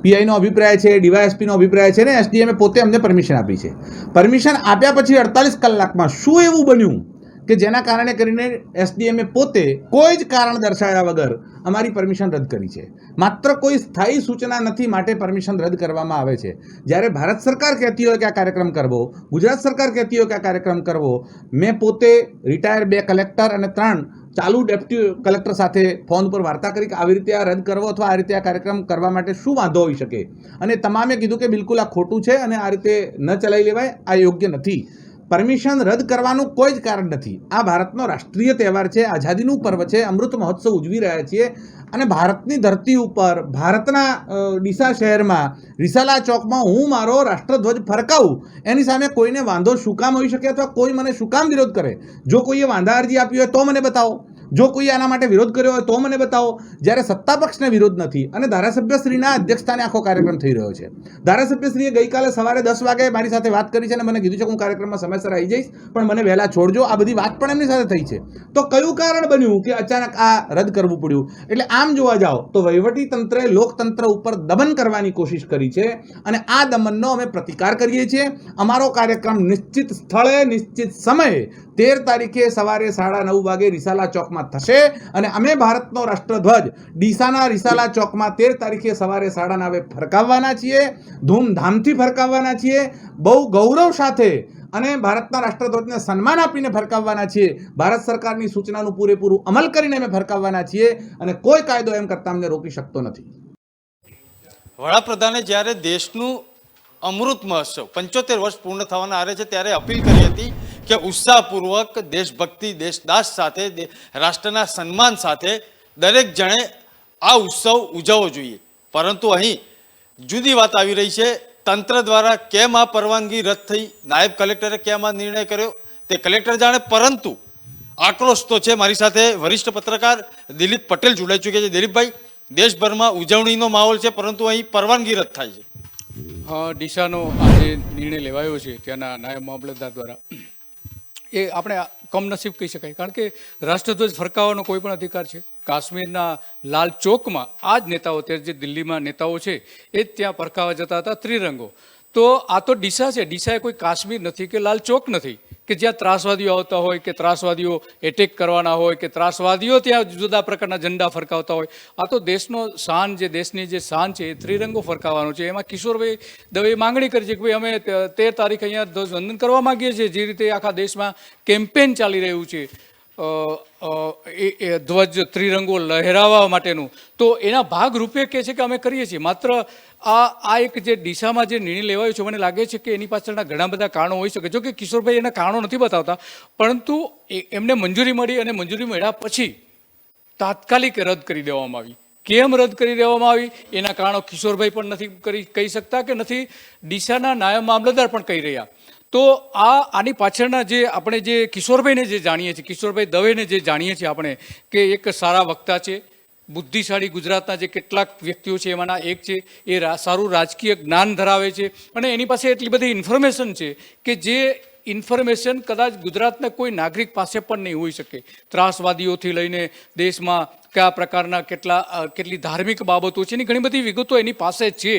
પીઆઈનો અભિપ્રાય છે, ડીવાયએસપીનો અભિપ્રાય છે ને એસડીએમે પોતે અમને પરમિશન આપી છે. પરમિશન આપ્યા પછી 48 કલાકમાં શું એવું બન્યું કે જેના કારણે કરીને એસડીએમે પોતે કોઈ જ કારણ દર્શાવ્યા વગર અમારી પરમિશન રદ કરી છે. માત્ર કોઈ સ્થાયી સૂચના નથી માટે પરમિશન રદ કરવામાં આવે છે. જ્યારે ભારત સરકાર કહેતી હોય કે આ કાર્યક્રમ કરવો, ગુજરાત સરકાર કહેતી હોય કે આ કાર્યક્રમ કરવો, મેં પોતે રિટાયર 2 કલેક્ટર અને 3 ચાલુ ડેપ્યુટી કલેક્ટર સાથે ફોન પર વાર્તા કરી કે આવી રીતે આ રદ કરવો અથવા આ રીતે આ કાર્યક્રમ કરવા માટે શું વાંધો હોઈ શકે, અને તમામે કીધું કે બિલકુલ આ ખોટું છે અને આ રીતે ન ચલાવી લેવાય, આ યોગ્ય નથી. પરમિશન રદ કરવાનું કોઈ જ કારણ નથી. આ ભારતનો રાષ્ટ્રીય તહેવાર છે, આઝાદીનું પર્વ છે, અમૃત મહોત્સવ ઉજવી રહ્યા છીએ અને ભારતની ધરતી ઉપર ભારતના ડીસા શહેરમાં રિસાલા ચોકમાં હું મારો રાષ્ટ્રધ્વજ ફરકાવું એની સામે કોઈને વાંધો શું કામ હોઈ શકે અથવા કોઈ મને શું કામ વિરોધ કરે? જો કોઈએ વાંધા અરજી આપી હોય તો મને બતાવો. જો કોઈ આના માટે વિરોધ કર્યો હોય તો મને બતાવો. જ્યારે સત્તાપક્ષને વિરોધ નથી અને ધારાસભ્યશ્રીના અધ્યક્ષસ્થાને આખો કાર્યક્રમ થઈ રહ્યો છે. ધારાસભ્યશ્રીએ ગઈકાલે સવારે 10 વાગે મારી સાથે વાત કરી છે અને મને કીધું છે કે હું કાર્યક્રમમાં સમયસર આવી જઈશ, પણ મને વહેલા છોડજો. આ બધી વાત પણ એમની સાથે થઈ છે. તો કયું કારણ બન્યું કે અચાનક આ રદ કરવું પડ્યું? એટલે આમ જોવા જાઓ તો વહીવટી તંત્રે લોકતંત્ર ઉપર દમન કરવાની કોશિશ કરી છે અને આ દમનનો અમે પ્રતિકાર કરીએ છીએ. અમારો કાર્યક્રમ નિશ્ચિત સ્થળે નિશ્ચિત સમયે 13 તારીખે સવારે 9:30 વાગે રિસાલા ચોકમાં થશે અને અમે ભારતનો રાષ્ટ્રધ્વજ ડીસાના રિસાલા ચોકમાં 13 તારીખે સવારે 9:30 ફરકાવવાના છીએ. ધૂમધામથી ફરકાવવાના છીએ, બહુ ગૌરવ સાથે અને ભારતના રાષ્ટ્રધ્વજને સન્માન આપીને ફરકાવવાના છીએ. ભારત સરકારની સૂચનાનું પૂરેપૂરું અમલ કરીને અમે ફરકાવવાના છીએ અને કોઈ કાયદો એમ કરતા અમને રોકી શકતો નથી. વડાપ્રધાને જ્યારે દેશનું અમૃત મહોત્સવ 75 વર્ષ પૂર્ણ થવાના આરે છે ત્યારે અપીલ કરી હતી કે ઉત્સાહપૂર્વક દેશભક્તિ દેશદાસ સાથે રાષ્ટ્રના સન્માન સાથે દરેક જણે આ ઉત્સવ ઉજવવો જોઈએ. પરંતુ અહીં જુદી વાત આવી રહી છે. તંત્ર દ્વારા કેમ આ પરવાનગી રદ થઈ, નાયબ કલેક્ટરે કેમ આ નિર્ણય કર્યો તે કલેક્ટર જાણે, પરંતુ આક્રોશ તો છે. મારી સાથે વરિષ્ઠ પત્રકાર દિલીપ પટેલ જોડાઈ ચૂક્યા છે. દિલીપભાઈ, દેશભરમાં ઉજવણીનો માહોલ છે પરંતુ અહીં પરવાનગી રદ થાય છે. ડીસાનો આ જે નિર્ણય લેવાયો છે ત્યાંના નાયબ મામલતદાર દ્વારા, એ આપણે કમનસીબ કહી શકાય. કારણ કે રાષ્ટ્રધ્વજ ફરકાવવાનો કોઈ પણ અધિકાર છે. કાશ્મીરના લાલ ચોકમાં આ જ નેતાઓ, અત્યારે જે દિલ્હીમાં નેતાઓ છે એ જ ત્યાં ફરકાવવા જતા હતા ત્રિરંગો. તો આ તો ડીસા છે. ડીસા એ કોઈ કાશ્મીર નથી કે લાલ ચોક નથી કે જ્યાં ત્રાસવાદીઓ આવતા હોય કે ત્રાસવાદીઓ એટેક કરવાના હોય કે ત્રાસવાદીઓ ત્યાં જુદા પ્રકારના ઝંડા ફરકાવતા હોય. આ તો દેશનો શાન, જે દેશની જે શાન છે એ ત્રિરંગો ફરકાવવાનો છે. એમાં કિશોરભાઈ દવેએ માંગણી કરી છે કે ભાઈ અમે 13 તારીખે અહીંયા ધ્વજવંદન કરવા માંગીએ છીએ. જે રીતે આખા દેશમાં કેમ્પેન ચાલી રહ્યું છે એ ધ્વજ ત્રિરંગો લહેરાવવા માટેનું, તો એના ભાગ રૂપે કહે છે કે અમે કરીએ છીએ. માત્ર આ એક જે ડીસામાં જે નિર્ણય લેવાયો છે, મને લાગે છે કે એની પાછળના ઘણા બધા કારણો હોઈ શકે. જો કે કિશોરભાઈ એના કારણો નથી બતાવતા, પરંતુ એમને મંજૂરી મળી અને મંજૂરી મળ્યા પછી તાત્કાલિક રદ કરી દેવામાં આવી. કેમ રદ કરી દેવામાં આવી એના કારણો કિશોરભાઈ પણ નથી કહી શકતા કે નથી ડીસાના નાયબ મામલતદાર પણ કહી રહ્યા. તો આની પાછળના જે આપણે જે કિશોરભાઈને જે જાણીએ છીએ, કિશોરભાઈ દવેને જે જાણીએ છીએ આપણે કે એક સારા વક્તા છે, બુદ્ધિશાળી ગુજરાતના જે કેટલાક વ્યક્તિઓ છે એમાંના એક છે. એ સારું રાજકીય જ્ઞાન ધરાવે છે અને એની પાસે એટલી બધી ઇન્ફોર્મેશન છે કે જે ઇન્ફોર્મેશન કદાચ ગુજરાતના કોઈ નાગરિક પાસે પણ નહીં હોઈ શકે. ત્રાસવાદીઓથી લઈને દેશમાં કયા પ્રકારના કેટલી ધાર્મિક બાબતો છે એની ઘણી બધી વિગતો એની પાસે છે.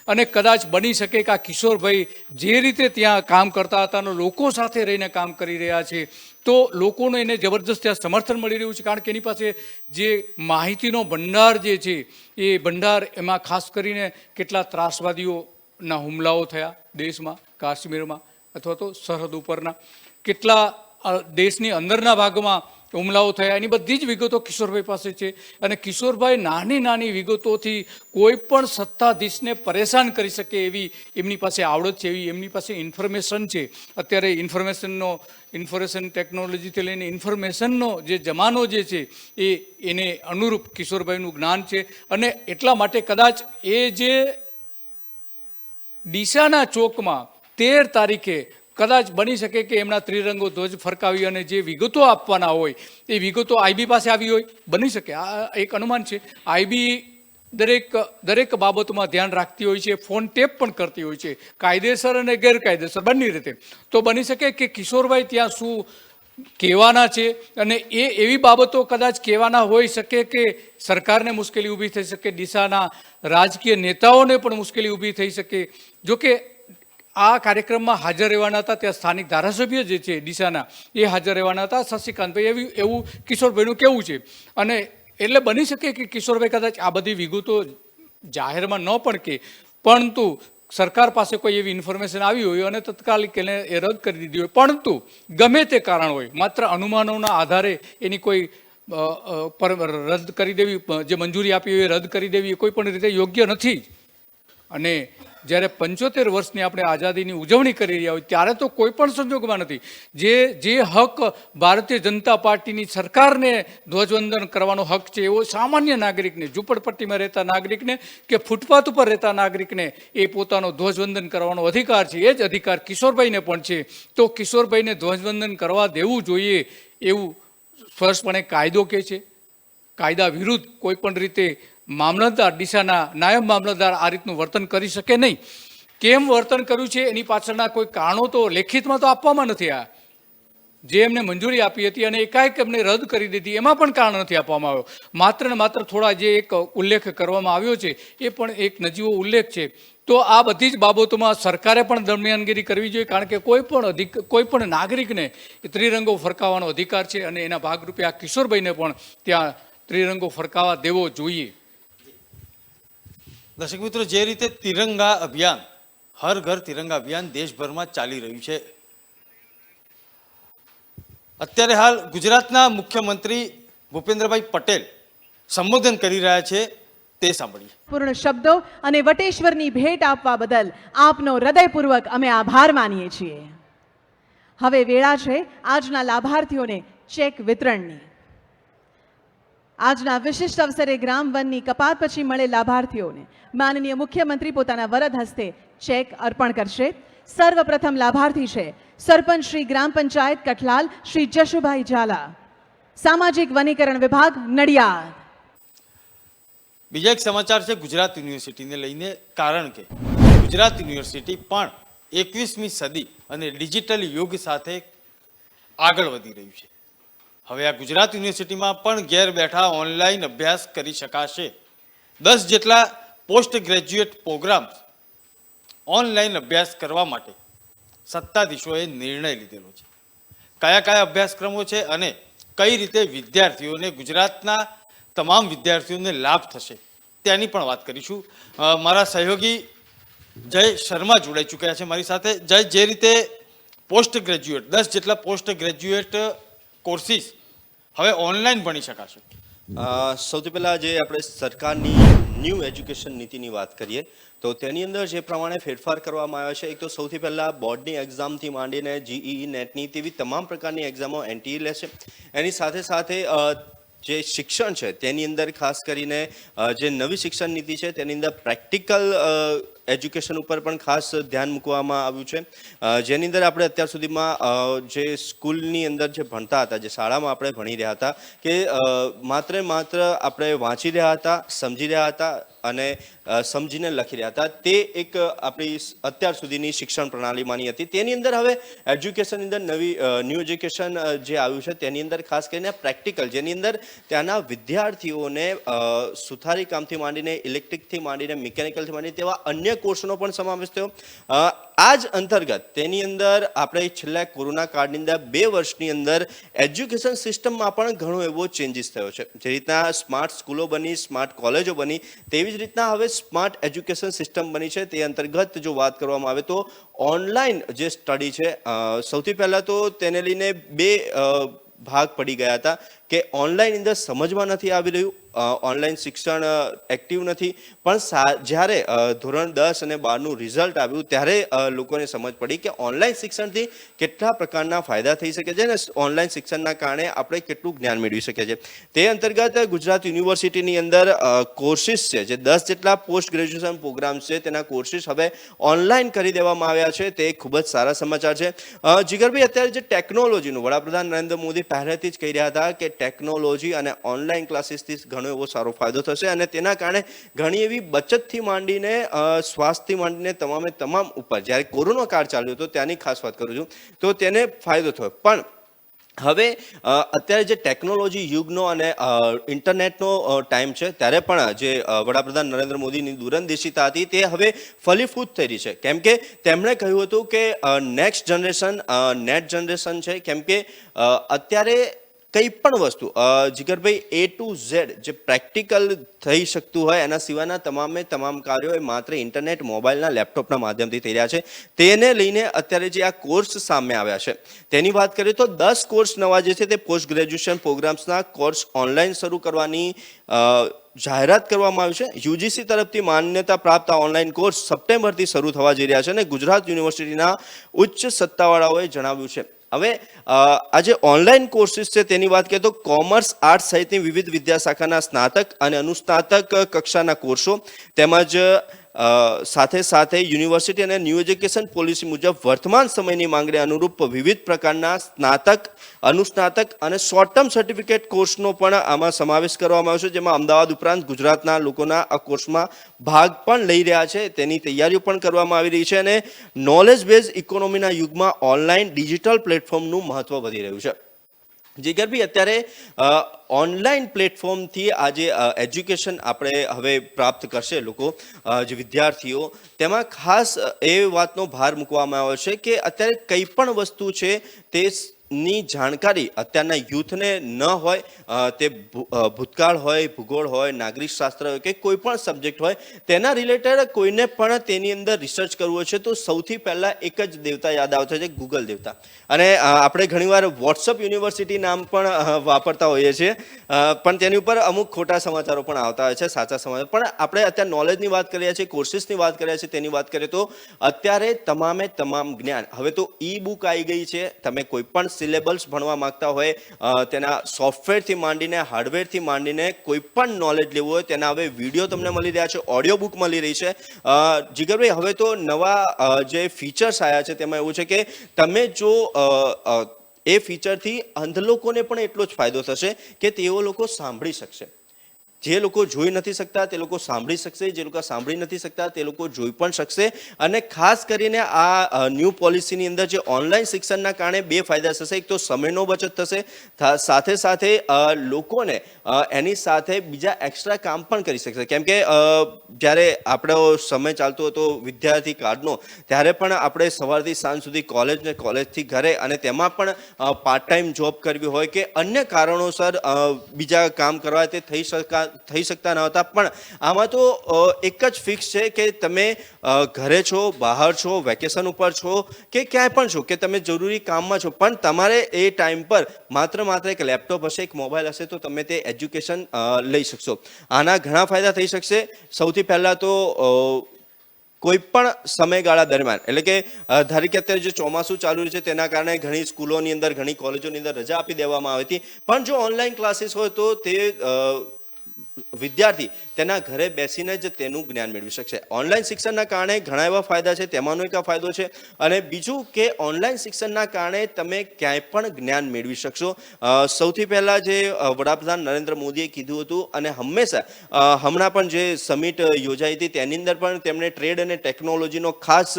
અને કદાચ બની શકે કે આ કિશોરભાઈ જે રીતે ત્યાં કામ કરતા હતા અને લોકો સાથે રહીને કામ કરી રહ્યા છે, તો લોકોને એને જબરદસ્ત ત્યાં સમર્થન મળી રહ્યું છે. કારણ કે એની પાસે જે માહિતીનો ભંડાર જે છે એ ભંડાર, એમાં ખાસ કરીને કેટલા ત્રાસવાદીઓના હુમલાઓ થયા દેશમાં, કાશ્મીરમાં અથવા તો સરહદ ઉપરના કેટલા દેશની અંદરના ભાગમાં હુમલાઓ થયા, એની બધી જ વિગતો કિશોરભાઈ પાસે છે. અને કિશોરભાઈ નાની નાની વિગતોથી કોઈ પણ સત્તાધીશને પરેશાન કરી શકે એવી એમની પાસે આવડત છે, એવી એમની પાસે ઇન્ફોર્મેશન છે. અત્યારે ઇન્ફોર્મેશન ટેકનોલોજીથી લઈને ઇન્ફોર્મેશનનો જે જમાનો જે છે એને અનુરૂપ કિશોરભાઈનું જ્ઞાન છે. અને એટલા માટે કદાચ એ જે ડીસાના ચોકમાં 13 તારીખે કદાચ બની શકે કે એમના ત્રિરંગો ધ્વજ ફરકાવી અને જે વિગતો આપવાના હોય એ વિગતો આઈબી પાસે આવી હોય, બની શકે. આ એક અનુમાન છે. આઈબી દરેક બાબતોમાં ધ્યાન રાખતી હોય છે, ફોન ટેપ પણ કરતી હોય છે, કાયદેસર અને ગેરકાયદેસર બંને રીતે. તો બની શકે કે કિશોરભાઈ ત્યાં શું કહેવાના છે અને એવી બાબતો કદાચ કહેવાના હોઈ શકે કે સરકારને મુશ્કેલી ઊભી થઈ શકે, ડીસાના રાજકીય નેતાઓને પણ મુશ્કેલી ઊભી થઈ શકે. જોકે આ કાર્યક્રમમાં હાજર રહેવાના હતા ત્યાં સ્થાનિક ધારાસભ્ય જે છે ડીસાના, એ હાજર રહેવાના હતા, શશિકાંતભાઈ, એવું કિશોરભાઈનું કહેવું છે. અને એટલે બની શકે કે કિશોરભાઈ કદાચ આ બધી વિગતો જાહેરમાં ન પણ કહે, પરંતુ સરકાર પાસે કોઈ એવી ઇન્ફોર્મેશન આવી હોય અને તત્કાલિક એને એ રદ કરી દીધી હોય. પરંતુ ગમે તે કારણ હોય, માત્ર અનુમાનોના આધારે એની કોઈ રદ કરી દેવી, જે મંજૂરી આપી હોય એ રદ કરી દેવી એ કોઈ પણ રીતે યોગ્ય નથી. અને જ્યારે 75 વર્ષની આપણે આઝાદીની ઉજવણી કરી રહ્યા હોય ત્યારે તો કોઈ પણ સંજોગમાં નથી. જે હક ભારતીય જનતા પાર્ટીની સરકારને ધ્વજવંદન કરવાનો હક છે, એવો સામાન્ય નાગરિકને, ઝૂંપડપટ્ટીમાં રહેતા નાગરિકને કે ફૂટપાથ ઉપર રહેતા નાગરિકને એ પોતાનો ધ્વજવંદન કરવાનો અધિકાર છે. એ જ અધિકાર કિશોરભાઈને પણ છે. તો કિશોરભાઈને ધ્વજવંદન કરવા દેવું જોઈએ એવું સ્પષ્ટપણે કાયદો કહે છે. કાયદા વિરુદ્ધ કોઈ પણ રીતે મામલતદાર, ડીસાના નાયબ મામલતદાર આ રીતનું વર્તન કરી શકે નહીં. કેમ વર્તન કર્યું છે એની પાછળના કોઈ કારણો તો લેખિતમાં તો આપવામાં નથી આવ્યા. જે એમને મંજૂરી આપી હતી અને એકાએક એમને રદ કરી દીધી, એમાં પણ કારણ નથી આપવામાં આવ્યો. માત્ર ને માત્ર થોડા જે એક ઉલ્લેખ કરવામાં આવ્યો છે એ પણ એક નજીવો ઉલ્લેખ છે. તો આ બધી જ બાબતોમાં સરકારે પણ દરમિયાનગીરી કરવી જોઈએ, કારણ કે કોઈ પણ નાગરિકને ત્રિરંગો ફરકાવવાનો અધિકાર છે અને એના ભાગરૂપે આ કિશોરભાઈને પણ ત્યાં ત્રિરંગો ફરકાવવા દેવો જોઈએ. દર્શક મિત્રો, જે રીતે તિરંગા અભિયાન, હર ઘર તિરંગા અભિયાન દેશભરમાં ચાલી રહ્યું છે, અત્યારે હાલ ગુજરાતના મુખ્યમંત્રી ભૂપેન્દ્રભાઈ પટેલ સંબોધન કરી રહ્યા છે, તે સાંભળીએ. પૂર્ણ શબ્દો અને વટેશ્વરની ભેટ આપવા બદલ આપનો હૃદયપૂર્વક અમે આભાર માનીએ છીએ. હવે વેળા છે આજના લાભાર્થીઓને ચેક વિતરણની. આજના વિશિષ્ટ અવસરે ગ્રામ વનની કપાત પછી મળે લાભાર્થીઓને માનનીય મુખ્યમંત્રી પોતાના વરદ હસ્તે ચેક અર્પણ કરશે. સર્વપ્રથમ લાભાર્થી છે સરપંચ શ્રી ગ્રામ પંચાયત કઠલાલ શ્રી જશુભાઈ ઝાલા, સામાજિક વનીકરણ વિભાગ નડિયાદ. બીજા એક સમાચાર છે ગુજરાત યુનિવર્સિટીને લઈને, કારણ કે ગુજરાત યુનિવર્સિટી પણ 21મી સદી અને ડિજિટલ યુગ સાથે આગળ વધી રહ્યું છે. હવે આ ગુજરાત યુનિવર્સિટીમાં પણ ઘેર બેઠા ઓનલાઈન અભ્યાસ કરી શકાશે. 10 જેટલા પોસ્ટ ગ્રેજ્યુએટ પ્રોગ્રામ્સ ઓનલાઈન અભ્યાસ કરવા માટે સત્તાધીશોએ નિર્ણય લીધેલો છે. કયા કયા અભ્યાસક્રમો છે અને કઈ રીતે વિદ્યાર્થીઓને, ગુજરાતના તમામ વિદ્યાર્થીઓને લાભ થશે તેની પણ વાત કરીશું. મારા સહયોગી જય શર્મા જોડાઈ ચૂક્યા છે મારી સાથે. જય, જે રીતે પોસ્ટ ગ્રેજ્યુએટ 10 જેટલા પોસ્ટ ગ્રેજ્યુએટ કોર્સિસ હવે ઓનલાઈન ભણી શકાશે. સૌથી પહેલાં જે આપણે સરકારની ન્યૂ એજ્યુકેશન નીતિની વાત કરીએ તો તેની અંદર જે પ્રમાણે ફેરફાર કરવામાં આવ્યો છે, એક તો સૌથી પહેલાં બોર્ડની એક્ઝામથી માંડીને જીઈઈ, નેટની તેવી તમામ પ્રકારની એક્ઝામો એનટીઈ લેશે. એની સાથે સાથે જે શિક્ષણ છે તેની અંદર ખાસ કરીને જે નવી શિક્ષણ નીતિ છે તેની અંદર પ્રેક્ટિકલ એજ્યુકેશન ઉપર પણ ખાસ ધ્યાન મૂકવામાં આવ્યું છે. જેની અંદર આપણે અત્યાર સુધીમાં જે સ્કૂલની અંદર જે ભણતા હતા, જે શાળામાં આપણે ભણી રહ્યા હતા, કે માત્ર આપણે વાંચી રહ્યા હતા, સમજી રહ્યા હતા અને સમજીને લખી રહ્યા હતા, તે એક આપણી અત્યાર સુધીની શિક્ષણ પ્રણાલીમાંની હતી. તેની અંદર હવે એજ્યુકેશનની અંદર ન્યૂ એજ્યુકેશન જે આવ્યું છે તેની અંદર ખાસ કરીને પ્રેક્ટિકલ, જેની અંદર ત્યાંના વિદ્યાર્થીઓને સુથારી કામથી માંડીને, ઇલેક્ટ્રિકથી માંડીને, મિકેનિકલથી માંડીને તેવા અન્ય કોર્સનો પણ સમાવેશ થયો. આ જ અંતર્ગત તેની અંદર આપણે છેલ્લા કોરોના કાળની અંદર 2 વર્ષની અંદર એજ્યુકેશન સિસ્ટમમાં પણ ઘણો એવો ચેન્જીસ થયો છે. જે રીતના સ્માર્ટ સ્કૂલો બની, સ્માર્ટ કોલેજો બની, તેવી જ રીતના હવે સ્માર્ટ એજ્યુકેશન સિસ્ટમ બની છે. તે અંતર્ગત જો વાત કરવામાં આવે તો ઓનલાઈન જે સ્ટડી છે, સૌથી પહેલાં તો તેને લઈને 2 ભાગ પડી ગયા હતા કે ઓનલાઈન અંદર સમજમાં નથી આવી રહ્યું, ઓનલાઈન શિક્ષણ એક્ટિવ નથી. પણ જ્યારે ધોરણ 10 અને 12નું રિઝલ્ટ આવ્યું ત્યારે લોકોને સમજ પડી કે ઓનલાઈન શિક્ષણથી કેટલા પ્રકારના ફાયદા થઈ શકે છે અને ઓનલાઈન શિક્ષણના કારણે આપણે કેટલું જ્ઞાન મેળવી શકીએ છીએ. તે અંતર્ગત ગુજરાત યુનિવર્સિટીની અંદર કોર્સિસ છે, જે 10 જેટલા પોસ્ટ ગ્રેજ્યુએશન પ્રોગ્રામ્સ છે તેના કોર્સિસ હવે ઓનલાઈન કરી દેવામાં આવ્યા છે. તે ખૂબ જ સારા સમાચાર છે. જીગરભાઈ, અત્યારે જે ટેકનોલોજીનું વડાપ્રધાન નરેન્દ્ર મોદી પહેલેથી જ કહી રહ્યા હતા કે ટેકનોલોજી અને ઓનલાઈન ક્લાસીસથી ઘણો એવો સારો ફાયદો થશે અને તેના કારણે ઘણી એવી બચતથી માંડીને, સ્વાસ્થ્યથી માંડીને તમામ ઉપર, જ્યારે કોરોના કાળ ચાલ્યો હતો ત્યાંની ખાસ વાત કરું છું, તો તેને ફાયદો થયો. પણ હવે અત્યારે જે ટેકનોલોજી યુગનો અને ઇન્ટરનેટનો ટાઈમ છે ત્યારે પણ જે વડાપ્રધાન નરેન્દ્ર મોદીની દૂરંદેશિતા હતી તે હવે ફલીભૂત થઈ રહી છે. કેમ કે તેમણે કહ્યું હતું કે નેક્સ્ટ જનરેશન નેટ જનરેશન છે. કેમ કે અત્યારે કંઈ પણ વસ્તુ જીગરભાઈ A to Z જે પ્રેક્ટિકલ થઈ શકતું હોય એના સિવાયના તમામ કાર્યો એ માત્ર ઇન્ટરનેટ, મોબાઈલના, લેપટોપના માધ્યમથી થઈ રહ્યા છે. તેને લઈને અત્યારે જે આ કોર્સ સામે આવ્યા છે તેની વાત કરીએ તો 10 કોર્સ નવા જે છે તે પોસ્ટ ગ્રેજ્યુએશન પ્રોગ્રામ્સના કોર્સ ઓનલાઈન શરૂ કરવાની જાહેરાત કરવામાં આવી છે. યુજીસી તરફથી માન્યતા પ્રાપ્ત આ ઓનલાઈન કોર્સ સપ્ટેમ્બરથી શરૂ થવા જઈ રહ્યા છે અને ગુજરાત યુનિવર્સિટીના ઉચ્ચ સત્તાવાળાઓએ જણાવ્યું છે. હવે આ જે ઓનલાઈન કોર્સિસ છે તેની વાત કરીએ તો કોમર્સ, આર્ટ્સ સહિતની વિવિધ વિદ્યાશાખાના સ્નાતક અને અનુસ્નાતક કક્ષાના કોર્સો તેમજ સાથે સાથે યુનિવર્સિટી અને ન્યૂ એજ્યુકેશન પોલિસી મુજબ વર્તમાન સમયની માંગને અનુરૂપ વિવિધ પ્રકારના સ્નાતક, અનુસ્નાતક અને શોર્ટ ટર્મ સર્ટિફિકેટ કોર્સનો પણ આમાં સમાવેશ કરવામાં આવ્યો છે, જેમાં અમદાવાદ ઉપરાંત ગુજરાતના લોકોના આ કોર્સમાં ભાગ પણ લઈ રહ્યા છે, તેની તૈયારીઓ પણ કરવામાં આવી રહી છે અને નોલેજ બેઝ ઇકોનોમીના યુગમાં ઓનલાઈન ડિજિટલ પ્લેટફોર્મનું મહત્વ વધી રહ્યું છે. જીગરભાઈ, અત્યારે ઓનલાઈન પ્લેટફોર્મથી આજે એજ્યુકેશન આપણે હવે પ્રાપ્ત કરશે લોકો, જે વિદ્યાર્થીઓ, તેમાં ખાસ એ વાતનો ભાર મૂકવામાં આવ્યો છે કે અત્યારે કંઈ પણ વસ્તુ છે તે ની જાણકારી અત્યારના યુથને ન હોય, તે ભૂતકાળ હોય, ભૂગોળ હોય, નાગરિક શાસ્ત્ર હોય કે કોઈ પણ સબ્જેક્ટ હોય, તેના રિલેટેડ કોઈને પણ તેની અંદર રિસર્ચ કરવું છે તો સૌથી પહેલાં એક જ દેવતા યાદ આવતા છે, ગૂગલ દેવતા. અને આપણે ઘણીવાર વોટ્સઅપ યુનિવર્સિટી નામ પણ વાપરતા હોઈએ છીએ, પણ તેની ઉપર અમુક ખોટા સમાચારો પણ આવતા હોય છે, સાચા સમાચાર. પણ આપણે અત્યારે નોલેજની વાત કરી રહ્યા છીએ, કોર્સીસની વાત કરી રહ્યા છીએ, તેની વાત કરીએ તો અત્યારે તમામે તમામ જ્ઞાન હવે તો ઈ બુક આવી ગઈ છે. તમે કોઈ પણ સિલેબસ ભણવા માંગતા હોય, તેના સોફ્ટવેરથી માંડીને હાર્ડવેરથી માંડીને કોઈ પણ નોલેજ લેવું હોય તેના હવે વિડીયો તમને મળી રહ્યા છે, ઓડિયો બુક મળી રહી છે. જીગરભાઈ, હવે તો નવા જે ફીચર્સ આવ્યા છે તેમાં એવું છે કે તમે જો એ ફીચરથી અંધ લોકોને પણ એટલો જ ફાયદો થશે કે તેઓ લોકો સાંભળી શકશે. જે લોકો જોઈ નથી શકતા તે લોકો સાંભળી શકશે, જે લોકો સાંભળી નથી શકતા તે લોકો જોઈ પણ શકશે. અને ખાસ કરીને આ ન્યૂ પોલિસીની અંદર જે ઓનલાઈન શિક્ષણના કારણે બે ફાયદા થશે. એક તો સમયનો બચત થશે, સાથે સાથે લોકોને એની સાથે બીજા એક્સ્ટ્રા કામ પણ કરી શકશે. કેમ કે જ્યારે આપણો સમય ચાલતો હતો વિદ્યાર્થી કાળનો, ત્યારે પણ આપણે સવારથી સાંજ સુધી કોલેજ ને કોલેજથી ઘરે, અને તેમાં પણ પાર્ટ ટાઈમ જોબ કરવી હોય કે અન્ય કારણોસર બીજા કામ કરવા તે થઈ શકતા ન હતા. પણ આમાં તો એક જ ફિક્સ છે કે તમે ઘરે છો, બહાર છો, વેકેશન ઉપર છો કે ક્યાંય પણ છો, કે તમે જરૂરી કામમાં છો, પણ તમારે એ ટાઈમ પર માત્ર એક લેપટોપ હશે, એક મોબાઈલ હશે તો તમે તે એજ્યુકેશન લઈ શકશો. આના ઘણા ફાયદા થઈ શકશે. સૌથી પહેલાં તો કોઈ પણ સમયગાળા દરમિયાન, એટલે કે ધારી કે અત્યારે જે ચોમાસું ચાલુ રહ્યું છે તેના કારણે ઘણી સ્કૂલોની અંદર, ઘણી કોલેજોની અંદર રજા આપી દેવામાં આવી હતી, પણ જો ઓનલાઈન ક્લાસીસ હોય તો તે વિદ્યાર્થી તેના ઘરે બેસીને જ તેનું જ્ઞાન મેળવી શકશે. ઓનલાઈન શિક્ષણના કારણે ઘણા એવા ફાયદા છે, તેમાંનો એક આ ફાયદો છે. અને બીજું કે ઓનલાઈન શિક્ષણના કારણે તમે ક્યાંય પણ જ્ઞાન મેળવી શકશો. સૌથી પહેલાં જે વડાપ્રધાન નરેન્દ્ર મોદીએ કીધું હતું, અને હંમેશા હમણાં પણ જે સમિટ યોજાઈ હતી તેની અંદર પણ તેમણે ટ્રેડ અને ટેકનોલોજીનો ખાસ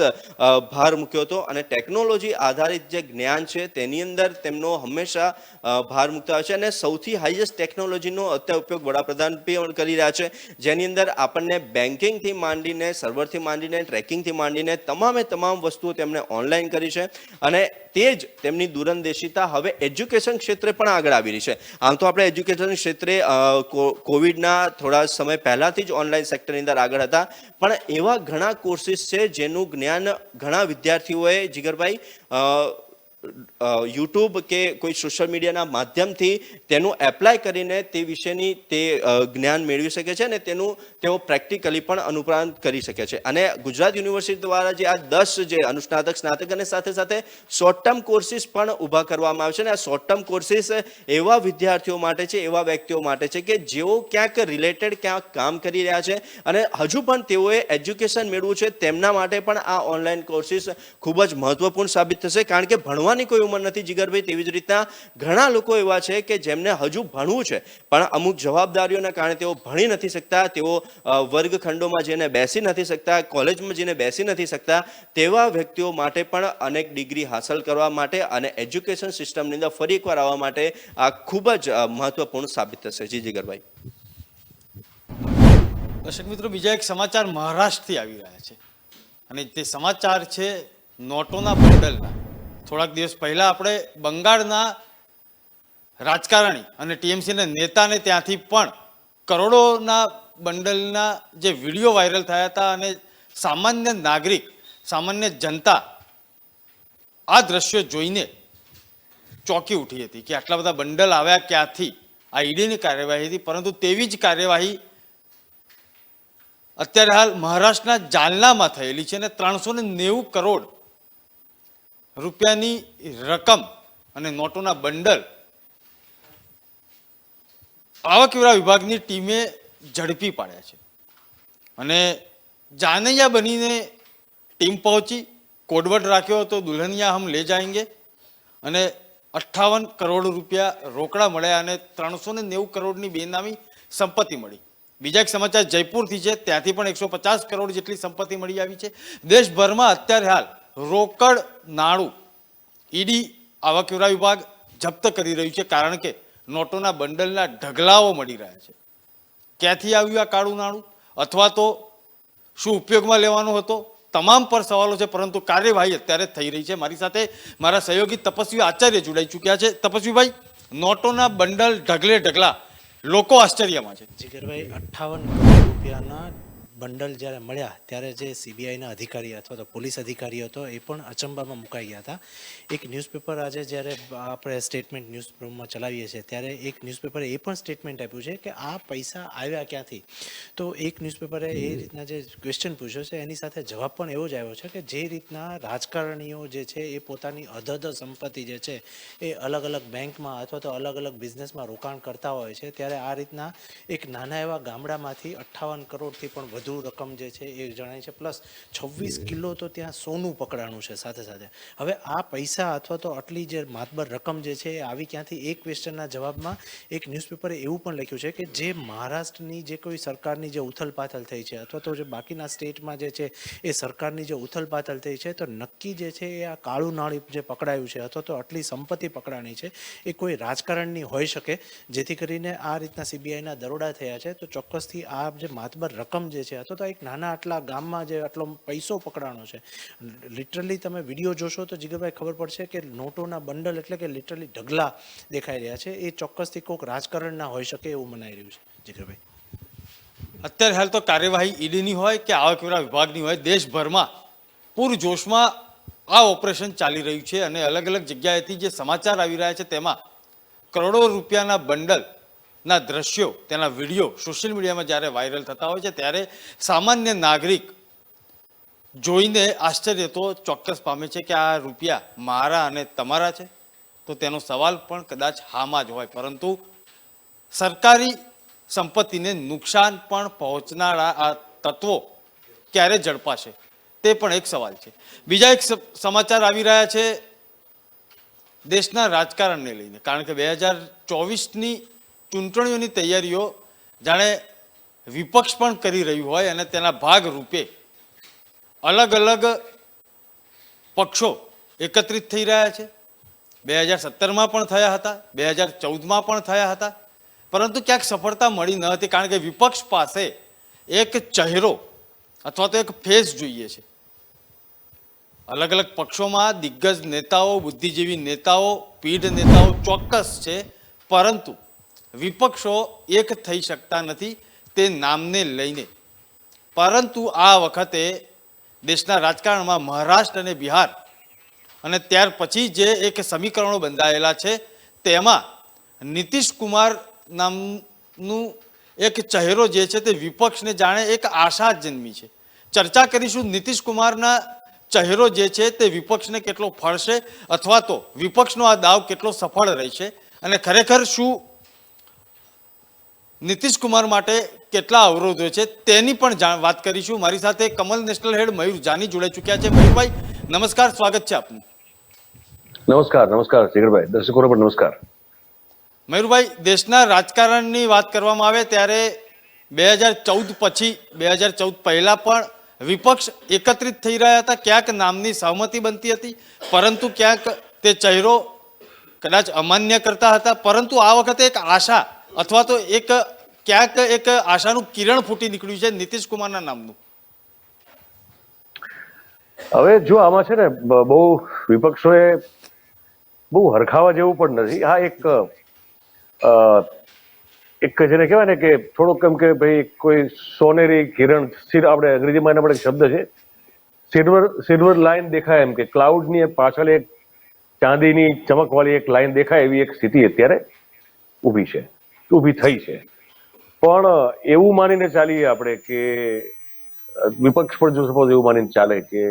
ભાર મૂક્યો હતો. અને ટેકનોલોજી આધારિત જે જ્ઞાન છે તેની અંદર તેમનો હંમેશા ભાર મૂકતા હોય છે. અને સૌથી હાઈએસ્ટ ટેકનોલોજીનો અત્યારે ઉપયોગ વડાપ્રધાન પણ કરી રહ્યા છે, જેની અંદર આપણને બેન્કિંગથી માંડીને, સર્વરથી માંડીને, ટ્રેકિંગથી માંડીને તમામ વસ્તુઓ તેમણે ઓનલાઈન કરી છે. અને તે જ તેમની દૂરંદેશિતા હવે એજ્યુકેશન ક્ષેત્રે પણ આગળ આવી રહી છે. આમ તો આપણે એજ્યુકેશન ક્ષેત્રે કોવિડના થોડા સમય પહેલાથી જ ઓનલાઈન સેક્ટરની અંદર આગળ હતા, પણ એવા ઘણા કોર્સીસ છે જેનું જ્ઞાન ઘણા વિદ્યાર્થીઓએ, જીગરભાઈ, યુટ્યુબ કે કોઈ સોશિયલ મીડિયાના માધ્યમથી તેનું એપ્લાય કરીને તે વિશેની તે જ્ઞાન મેળવી શકે છે અને તેનું તેઓ પ્રેક્ટિકલી પણ અનુપ્રાંત કરી શકે છે. અને ગુજરાત યુનિવર્સિટી દ્વારા જે આ 10 જે અનુસ્નાતક, સ્નાતક અને સાથે શોર્ટ ટર્મ કોર્સીસ પણ ઊભા કરવામાં આવે છે. અને આ શોર્ટ ટર્મ કોર્સીસ એવા વિદ્યાર્થીઓ માટે છે, એવા વ્યક્તિઓ માટે છે કે જેઓ ક્યાંક રિલેટેડ ક્યાંક કામ કરી રહ્યા છે અને હજુ પણ તેઓએ એજ્યુકેશન મેળવવું છે, તેમના માટે પણ આ ઓનલાઈન કોર્સીસ ખૂબ જ મહત્વપૂર્ણ સાબિત થશે. કારણ કે ભણવાની કોઈ ઉંમર નથી, જીગરભાઈ. તેવી જ રીતના ઘણા લોકો એવા છે કે જેમને હજુ ભણવું છે, પણ અમુક જવાબદારીઓના કારણે તેઓ ભણી નથી શકતા, તેઓ વર્ગખંડોમાં જઈને બેસી નથી શકતા, કોલેજમાં જઈને બેસી નથી શકતા. તેવા વ્યક્તિઓ માટે પણ અનેક ડિગ્રી હાંસલ કરવા માટે અને એજ્યુકેશન સિસ્ટમની અંદર ફરી એકવાર આવવા માટે આ ખૂબ જ મહત્વપૂર્ણ સાબિત થશે. જી જીગરભાઈ. દર્શક મિત્રો, બીજા એક સમાચાર મહારાષ્ટ્રથી આવી રહ્યા છે અને તે સમાચાર છે નોટોના બંડલના. થોડાક દિવસ પહેલા આપણે બંગાળના રાજકારણી અને ટીએમસીના નેતાને ત્યાંથી પણ કરોડોના બંડલના જે વિડીયો વાયરલ થયા હતા અને સામાન્ય નાગરિક, સામાન્ય જનતા આ દ્રશ્યો જોઈને ચોંકી ઉઠી હતી કે આટલા બધા બંડલ આવ્યા ક્યાંથી. આ ઈડીની કાર્યવાહી હતી, પરંતુ તેવી જ કાર્યવાહી અત્યારે હાલ મહારાષ્ટ્રના જાલનામાં થયેલી છે અને 390 કરોડ રૂપિયાની રકમ અને નોટોના બંડલ આવકવેરા વિભાગની ટીમે ઝડપી પાડ્યા છે. અને જાનૈયા બનીને ટીમ પહોંચી, કોડવર્ડ રાખ્યો હતો દુલ્હનિયા હમ લે જાएंगे, અને 58 કરોડ રૂપિયા રોકડા મળ્યા અને 390 કરોડની બેનામી સંપત્તિ મળી. બીજા એક સમાચાર જયપુરથી છે, ત્યાંથી પણ 150 કરોડ જેટલી સંપત્તિ મળી આવી છે. દેશભરમાં અત્યારે હાલ રોકડ નાણું ઈડી આવકવેરા વિભાગ જપ્ત કરી રહ્યું છે, કારણ કે નોટોના બંડલના ઢગલાઓ મળી રહ્યા છે. ક્યાંથી આવ્યું આ કાળું નાણું, અથવા તો શું ઉપયોગમાં લેવાનો હતો, તમામ પર સવાલો છે, પરંતુ કાર્યવાહી અત્યારે થઈ રહી છે. મારી સાથે મારા સહયોગી તપસ્વી આચાર્ય જોડાઈ ચૂક્યા છે. તપસ્વીભાઈ, નોટોના બંડલ ઢગલે ઢગલા, લોકો આશ્ચર્યમાં છે. જીગરભાઈ, 58 કરોડ રૂપિયાના બંડલ જ્યારે મળ્યા ત્યારે જે સીબીઆઈના અધિકારી અથવા તો પોલીસ અધિકારીઓ હતો એ પણ અચંબામાં મુકાઈ ગયા હતા. એક ન્યૂઝપેપર આજે જ્યારે આપણે સ્ટેટમેન્ટ ન્યૂઝમાં ચલાવીએ છીએ ત્યારે એક ન્યૂઝપેપરે એ પણ સ્ટેટમેન્ટ આપ્યું છે કે આ પૈસા આવ્યા ક્યાંથી. તો એક ન્યૂઝપેપરે એ રીતના જે ક્વેશ્ચન પૂછ્યો છે એની સાથે જવાબ પણ એવો જ આવ્યો છે કે જે રીતના રાજકારણીઓ જે છે એ પોતાની અધધ સંપત્તિ જે છે એ અલગ અલગ બેંકમાં અથવા તો અલગ અલગ બિઝનેસમાં રોકાણ કરતા હોય છે, ત્યારે આ રીતના એક નાના એવા ગામડામાંથી 58 કરોડથી પણ વધુ રકમ જે છે એ જણાય છે. પ્લસ 26 કિલો તો ત્યાં સોનું પકડાણું છે સાથે સાથે. હવે આ પૈસા અથવા તો આટલી જે માતબર રકમ જે છે એ આવી ક્યાંથી, એક ક્વેશ્ચનના જવાબમાં એક ન્યૂઝપેપરે એવું પણ લખ્યું છે કે જે મહારાષ્ટ્રની જે કોઈ સરકારની જે ઉથલપાથલ થઈ છે અથવા તો જે બાકીના સ્ટેટમાં જે છે એ સરકારની જે ઉથલપાથલ થઈ છે, તો નક્કી જે છે એ આ કાળું નાણું જે પકડાયું છે અથવા તો આટલી સંપત્તિ પકડાણી છે એ કોઈ રાજકારણની હોઈ શકે, જેથી કરીને આ રીતના સીબીઆઈના દરોડા થયા છે. તો ચોક્કસથી આ જે માતબર રકમ જે છે અથવા તો એક નાના આટલા ગામમાં જે આટલો પૈસો પકડાણો છે, લિટરલી તમે વિડીયો જોશો તો જીગરભાઈ ખબર પડશે કે નોટોના બંડલ એટલે કે લિટરલી ઢગલા દેખાઈ રહ્યા છે. એ ચોક્કસથી કોઈક રાજકારણના હોઈ શકે એવું મનાઈ રહ્યું છે. જીગરભાઈ, અત્યારે હાલ તો કાર્યવાહી ઈડીની હોય કે આવકવેરા વિભાગની હોય, દેશભરમાં પૂરજોશમાં આ ઓપરેશન ચાલી રહ્યું છે. અને અલગ અલગ જગ્યાએથી જે સમાચાર આવી રહ્યા છે તેમાં કરોડો રૂપિયાના બંડલના દ્રશ્યો, તેના વિડીયો સોશિયલ મીડિયામાં જ્યારે વાયરલ થતા હોય છે ત્યારે સામાન્ય નાગરિક જોઈને આશ્ચર્ય તો ચોક્કસ પામે છે કે આ રૂપિયા મારા અને તમારા છે. તો તેનો સવાલ પણ કદાચ હામાં જ હોય, પરંતુ સરકારી સંપત્તિને નુકસાન પણ પહોંચનારા આ તત્વો ક્યારે ઝડપાશે તે પણ એક સવાલ છે. બીજા એક સમાચાર આવી રહ્યા છે દેશના રાજકારણને લઈને, કારણ કે 2024ની ચૂંટણીઓની તૈયારીઓ જાણે વિપક્ષ પણ કરી રહ્યું હોય અને તેના ભાગ રૂપે અલગ અલગ પક્ષો એકત્રિત થઈ રહ્યા છે. 2017માં પણ થયા હતા, 2014માં પણ થયા હતા, પરંતુ ક્યાંક સફળતા મળી ન હતી, કારણ કે વિપક્ષ પાસે એક ચહેરો અથવા તો એક ફેસ જોઈએ છે. અલગ અલગ પક્ષોમાં દિગ્ગજ નેતાઓ, બુદ્ધિજીવી નેતાઓ, પીઢ નેતાઓ ચોક્કસ છે, પરંતુ વિપક્ષો એક થઈ શકતા નથી તે નામને લઈને. પરંતુ આ વખતે દેશના રાજકારણમાં મહારાષ્ટ્ર અને બિહાર અને ત્યાર પછી જે એક સમીકરણો બંધાયેલા છે તેમાં નીતિશ કુમાર નામનું એક ચહેરો જે છે તે વિપક્ષને જાણે એક આશા જન્મી છે. ચર્ચા કરીશું નીતિશ કુમારના ચહેરો જે છે તે વિપક્ષને કેટલો ફળશે અથવા તો વિપક્ષનો આ દાવ કેટલો સફળ રહેશે, અને ખરેખર શું નીતિશ કુમાર માટે કેટલા અવરોધો છે તેની પણ વાત કરીશું. મારી સાથે કમલ નેશનલ હેડ મયુર જાની જોડાઈ ચૂક્યા છે. મયુરભાઈ નમસ્કાર, સ્વાગત છે આપનું. નમસ્કાર. નમસ્કાર જીગરભાઈ, દર્શકોને પણ નમસ્કાર. મયુરભાઈ, દેશના રાજકારણની વાત કરવામાં આવે ત્યારે 2014 પછી 2014 પહેલા પણ વિપક્ષ એકત્રિત થઈ રહ્યા હતા, ક્યાંક નામની સહમતિ બનતી હતી, પરંતુ ક્યાંક તે ચહેરો કદાચ અમાન્ય કરતા હતા. પરંતુ આ વખતે એક આશા અથવા તો એક ક્યાંક એક આશાનું કિરણ ફૂટી નીકળ્યું છે નીતિશ કુમારના નામનું. હવે જો આમાં છે ને બહુ વિપક્ષોએ બહુ હરખાવા જેવું પણ નથી. હા, એક જેને કહેવાય ને કે થોડુંક એમ કે ભાઈ કોઈ સોનેરી કિરણ, આપણે અંગ્રેજીમાં એના પણ એક શબ્દ છે સિલ્વર લાઇન દેખાય, એમ કે ક્લાઉડની પાછળ એક ચાંદીની ચમકવાળી એક લાઇન દેખાય એવી એક સ્થિતિ અત્યારે ઊભી થઈ છે. પણ એવું માનીને ચાલીએ આપણે કે વિપક્ષ પણ જો સપોઝ એવું માનીને ચાલે કે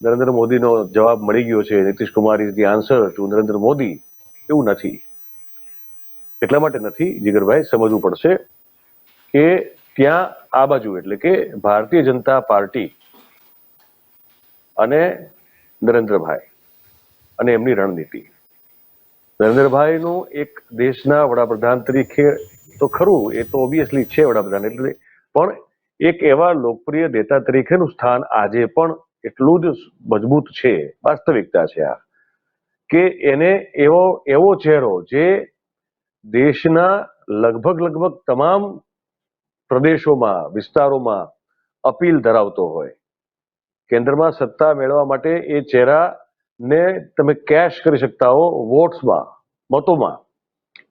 નરેન્દ્ર મોદીનો જવાબ મળી ગયો છે, Nitish Kumar is the answer to Narendra Modi, એવું નથી. એટલા માટે નથી જીગરભાઈ, સમજવું પડશે કે ત્યાં આ બાજુ એટલે કે ભારતીય જનતા પાર્ટી અને નરેન્દ્રભાઈ અને એમની રણનીતિ. નરેન્દ્રભાઈનું એક દેશના વડાપ્રધાન તરીકે તો ખરું, એ તો ઓબ્વિયસલી છે વડાપ્રધાન એટલે, પણ એક એવા લોકપ્રિય નેતા તરીકેનું સ્થાન આજે પણ એટલું જ મજબૂત છે. વાસ્તવિકતા છે આ, કે એને એવો ચહેરો જે દેશના લગભગ તમામ પ્રદેશોમાં, વિસ્તારોમાં અપીલ ધરાવતો હોય, કેન્દ્રમાં સત્તા મેળવવા માટે એ ચહેરાને તમે કેશ કરી શકતા હો વોટ્સમાં, મતોમાં,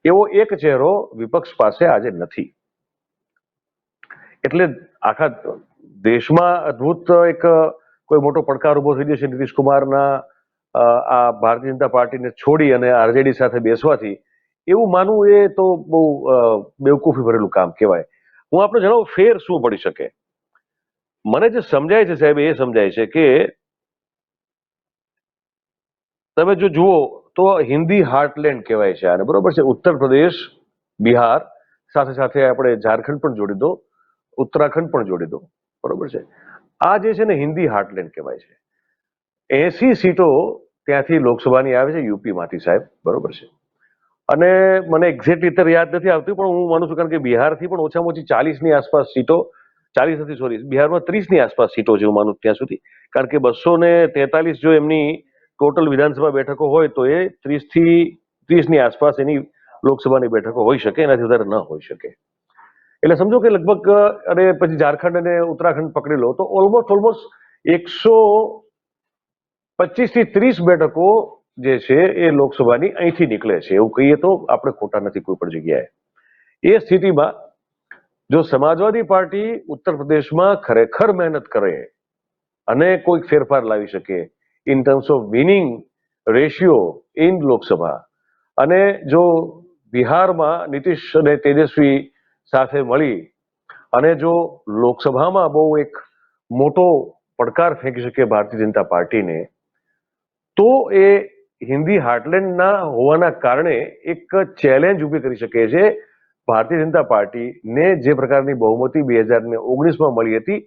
એવો એક ચહેરો વિપક્ષ પાસે આજે નથી. એટલે આખા દેશમાં અદ્ભુત એક કોઈ મોટો પડકાર ઉભો થઈ જશે નીતિશ કુમારના આ ભારતીય જનતા પાર્ટીને છોડી અને આરજેડી સાથે બેસવાથી, એવું માનવું એ તો બહુ બેવકૂફી ભરેલું કામ કહેવાય. હું આપણે જણાવું ફેર શું પડી શકે. મને જે સમજાય છે સાહેબ, એ સમજાય છે કે તમે જો જુઓ તો હિન્દી હાર્ટલેન્ડ કહેવાય છે આને, બરોબર છે. ઉત્તર પ્રદેશ, બિહાર, સાથે સાથે આપણે ઝારખંડ પણ જોડી દો, ઉત્તરાખંડ પણ જોડી દો, બરોબર છે. આ જે છે ને હિન્દી હાર્ટલેન્ડ કહેવાય છે. 80 સીટો ત્યાંથી લોકસભાની આવે છે યુપીમાંથી સાહેબ, બરોબર છે. અને મને એક્ઝેક્ટ રીતે યાદ નથી આવતું, પણ હું માનું છું કારણ કે બિહારથી પણ ઓછામાં ઓછી 40ની આસપાસ સીટો, 40 નથી સોરી, બિહારમાં 30ની આસપાસ સીટો છે હું માનું ત્યાં સુધી, કારણ કે 243 જો એમની ટોટલ વિધાનસભા બેઠકો હોય તો એ 30ની આસપાસ એની લોકસભાની બેઠકો હોઈ શકે, એનાથી વધારે ન હોઈ શકે. એટલે સમજો કે લગભગ, અને પછી ઝારખંડ અને ઉત્તરાખંડ પકડી લો તો ઓલમોસ્ટ 125 થી 30 બેઠકો જે છે એ લોકસભાની અહીંથી નીકળે છે, એવું કહીએ તો આપણે ખોટા નથી કોઈ પણ જગ્યાએ. એ સ્થિતિમાં જો સમાજવાદી પાર્ટી ઉત્તર પ્રદેશમાં ખરેખર મહેનત કરે અને કોઈક ફેરફાર લાવી શકે in terms of winning ratio in Lok Sabha, અને જો બિહારમાં નીતિશ અને તેજસ્વી સાથે મળી અને જો લોકસભામાં બહુ એક મોટો પડકાર ફેંકી શકે ભારતીય જનતા પાર્ટીને, તો એ હિન્દી હાર્ટલેન્ડના હોવાના કારણે એક ચેલેન્જ ઊભી કરી શકે છે ભારતીય જનતા પાર્ટીને. જે પ્રકારની બહુમતી 2019માં મળી હતી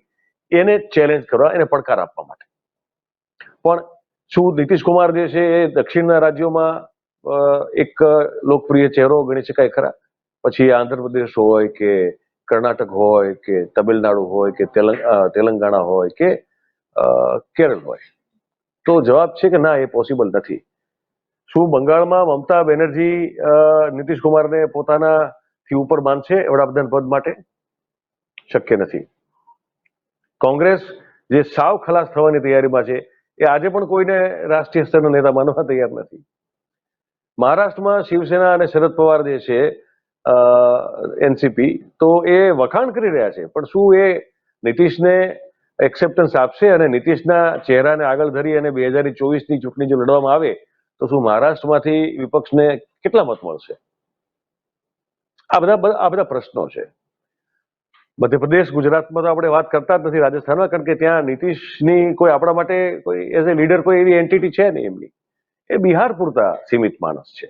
એને ચેલેન્જ કરવા, એને પડકાર આપવા માટે. પણ શું નીતિશ કુમાર જે છે એ દક્ષિણના રાજ્યોમાં એક લોકપ્રિય ચહેરો ગણી શકાય ખરા? પછી આંધ્રપ્રદેશ હોય કે કર્ણાટક હોય કે તમિલનાડુ હોય કે તેલંગાણા હોય કે કેરળ હોય? તો જવાબ છે કે ના, એ પોસિબલ નથી. શું બંગાળમાં મમતા બેનર્જી નીતિશ કુમારને પોતાનાથી ઉપર માનશે વડાપ્રધાન પદ માટે? શક્ય નથી. કોંગ્રેસ જે સાવ ખલાસ થવાની તૈયારીમાં છે, એ આજે પણ કોઈને રાષ્ટ્રીય સ્તરના નેતા માનવા તૈયાર નથી. મહારાષ્ટ્રમાં શિવસેના અને શરદ પવાર જે છે એનસીપી, તો એ વખાણ કરી રહ્યા છે, પણ શું એ નીતિશને એક્સેપ્ટન્સ આપશે? અને નીતિશના ચહેરાને આગળ ધરી અને 2024ની ચૂંટણી જો લડવામાં આવે તો શું મહારાષ્ટ્રમાંથી વિપક્ષને કેટલા મત મળશે? આ બધા પ્રશ્નો છે. મધ્યપ્રદેશ, ગુજરાતમાં તો આપણે વાત કરતા જ નથી, રાજસ્થાનમાં, કારણ કે ત્યાં નીતિશની કોઈ આપણા માટે કોઈ એઝ એ લીડર કોઈ એવી એન્ટિટી છે નહીં એમની. એ બિહાર પૂરતા સીમિત માણસ છે.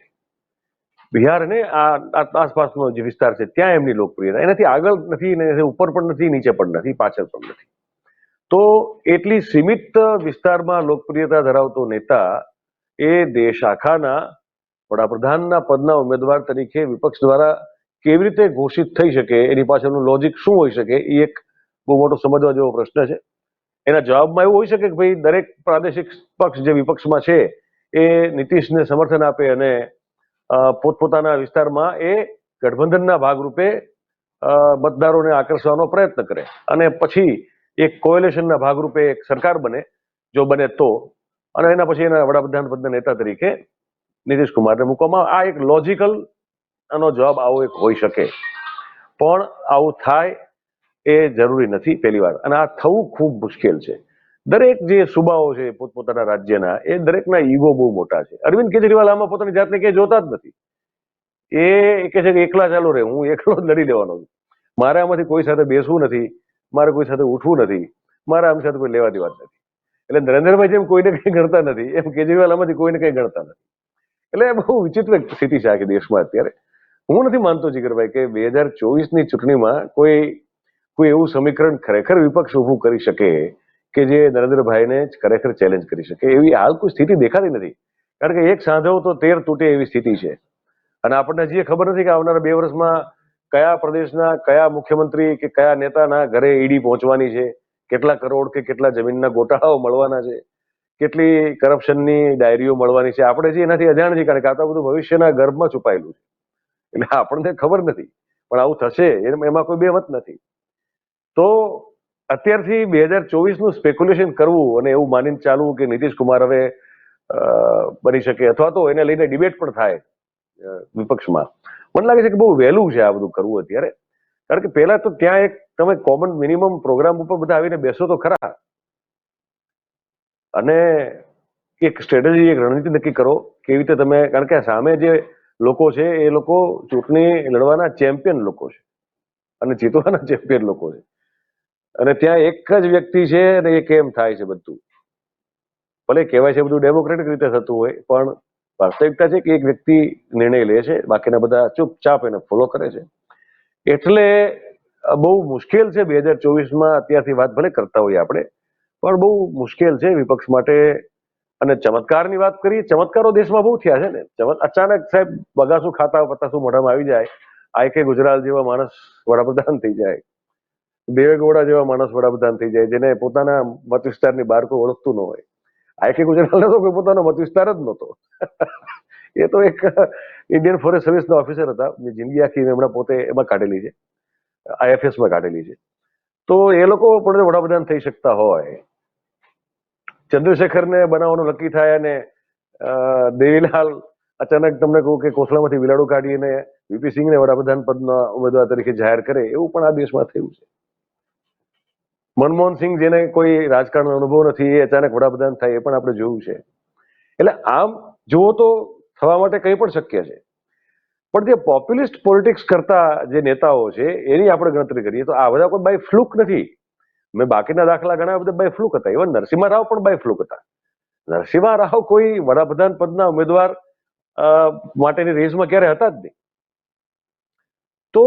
બિહાર અને આ આસપાસનો જે વિસ્તાર છે ત્યાં એમની લોકપ્રિયતા, એનાથી આગળ નથી, એનાથી ઉપર પણ નથી, નીચે પણ નથી, પાછળ પણ નથી. તો એટલી સીમિત વિસ્તારમાં લોકપ્રિયતા ધરાવતો નેતા એ દેશ આખાના વડાપ્રધાનના પદના ઉમેદવાર તરીકે વિપક્ષ દ્વારા કેવી રીતે ઘોષિત થઈ શકે, એની પાછળનું લોજિક શું હોઈ શકે, એ એક બહુ મોટો સમજવા જેવો પ્રશ્ન છે. એના જવાબમાં એવું હોઈ શકે કે ભાઈ દરેક પ્રાદેશિક પક્ષ જે વિપક્ષમાં છે એ નીતિશને સમર્થન આપે અને પોતપોતાના વિસ્તારમાં એ ગઠબંધનના ભાગરૂપે મતદારોને આકર્ષવાનો પ્રયત્ન કરે અને પછી એક કોએલેશનના ભાગરૂપે એક સરકાર બને, જો બને તો, અને એના પછી એના વડાપ્રધાન પદના નેતા તરીકે નીતિશ કુમારને મૂકવામાં. આ એક લોજિકલ આનો જવાબ આવો એક હોઈ શકે, પણ આવું થાય એ જરૂરી નથી પહેલી વાર, અને આ થવું ખૂબ મુશ્કેલ છે. દરેક જે સુબાઓ છે પોતપોતાના રાજ્યના, એ દરેકના ઈગો બહુ મોટા છે. અરવિંદ કેજરીવાલ આમાં પોતાની જાતને ક્યાંય જોતા જ નથી. એ કહે છે કે એકલા ચાલો રે, હું એકલો જ લડી લેવાનો છું, મારે આમાંથી કોઈ સાથે બેસવું નથી, મારે કોઈ સાથે ઉઠવું નથી, મારે આમ સાથે કોઈ લેવા દેવા જ નથી. એટલે નરેન્દ્રભાઈ જેમ કોઈને કંઈ ગણતા નથી, એમ કેજરીવાલ આમાંથી કોઈને કંઈ ગણતા નથી. એટલે બહુ વિચિત્ર સ્થિતિ છે આખી દેશમાં અત્યારે. હું નથી માનતો જીગરભાઈ કે 2024ની ચૂંટણીમાં કોઈ કોઈ એવું સમીકરણ ખરેખર વિપક્ષ ઊભું કરી શકે કે જે નરેન્દ્રભાઈને જ ખરેખર ચેલેન્જ કરી શકે, એવી હાલ કોઈ સ્થિતિ દેખાતી નથી. કારણ કે એક સાંધવ તો 13 તૂટે એવી સ્થિતિ છે. અને આપણને હજી ખબર નથી કે આવનારા 2 વર્ષમાં કયા પ્રદેશના કયા મુખ્યમંત્રી કે કયા નેતાના ઘરે ઈડી પહોંચવાની છે, કેટલા કરોડ કે કેટલા જમીનના ગોટાળાઓ મળવાના છે, કેટલી કરપ્શનની ડાયરીઓ મળવાની છે. આપણે હજી એનાથી અજાણ છીએ, કારણ કે આ તો બધું ભવિષ્યના ગર્ભમાં છુપાયેલું છે. એટલે આપણને ખબર નથી, પણ આવું થશે એમાં કોઈ બે મત નથી. તો અત્યારથી 2024નું સ્પેક્યુલેશન કરવું અને એવું માનીને ચાલવું કે નીતિશ કુમાર હવે બની શકે, અથવા તો એને લઈને ડિબેટ પણ થાય વિપક્ષમાં, મને લાગે છે કે બહુ વહેલું છે આ બધું કરવું અત્યારે. કારણ કે પહેલા તો ત્યાં એક તમે કોમન મિનિમમ પ્રોગ્રામ ઉપર બધા આવીને બેસો તો ખરા, અને એક સ્ટ્રેટેજી, એક રણનીતિ નક્કી કરો કેવી રીતે તમે, કારણ કે સામે જે લોકો છે એ લોકો ચૂંટણી લડવાના ચેમ્પિયન લોકો છે અને જીતવાના ચેમ્પિયન લોકો છે. અને ત્યાં એક જ વ્યક્તિ છે અને એ કેમ થાય છે બધું, ભલે કહેવાય છે બધું ડેમોક્રેટિક રીતે થતું હોય, પણ વાસ્તવિકતા છે કે એક વ્યક્તિ નિર્ણય લે છે, બાકીના બધા ચૂપચાપ એને ફોલો કરે છે. એટલે બહુ મુશ્કેલ છે 2024માં અત્યારથી વાત ભલે કરતા હોઈએ આપણે, પણ બહુ મુશ્કેલ છે વિપક્ષ માટે. અને ચમત્કારની વાત કરીએ, ચમત્કારો દેશમાં બહુ થયા છે ને. અચાનક સાહેબ બગાસું ખાતા પતાસું મોઢામાં આવી જાય, આઈ ગુજરાલ જેવા માણસ વડાપ્રધાન થઈ જાય, દેવેગૌડા જેવા માણસ વડાપ્રધાન થઈ જાય, જેને પોતાના મત વિસ્તારની બહાર કોઈ ઓળખતું ન હોય. આઈ ગુજરાલને તો કોઈ પોતાનો મત વિસ્તાર જ નહોતો. એ તો એક ઇન્ડિયન ફોરેસ્ટ સર્વિસના ઓફિસર હતા. જિંદગી આખી એમણે પોતે એમાં કાઢેલી છે, IFSમાં કાઢેલી છે. તો એ લોકો પણ વડાપ્રધાન થઈ શકતા હોય. ચંદ્રશેખરને બનાવવાનું નક્કી થાય અને દેવીલાલ અચાનક તમને કહું કે કોસલામાંથી બિલાડું કાઢીને VP સિંહને વડાપ્રધાન પદના ઉમેદવાર તરીકે જાહેર કરે, એવું પણ આ દેશમાં થયું છે. મનમોહન સિંહ, જેને કોઈ રાજકારણનો અનુભવ નથી, એ અચાનક વડાપ્રધાન થાય, એ પણ આપણે જોયું છે. એટલે આમ જુઓ તો થવા માટે કંઈ પણ શક્ય છે. પણ જે પોપ્યુલિસ્ટ પોલિટિક્સ કરતા જે નેતાઓ છે એની આપણે ગણતરી કરીએ તો આ બધા કોઈ બાય ફ્લુક નથી. મેં બાકીના દાખલા ઘણા બધા બાય ફ્લુક હતા. ઇવન નરસિંહ રાવ પણ બાય ફ્લુક હતા. નરસિંહ રાવ કોઈ વડાપ્રધાન પદના ઉમેદવાર માટેની રેસમાં ક્યારે હતા જ નહીં. તો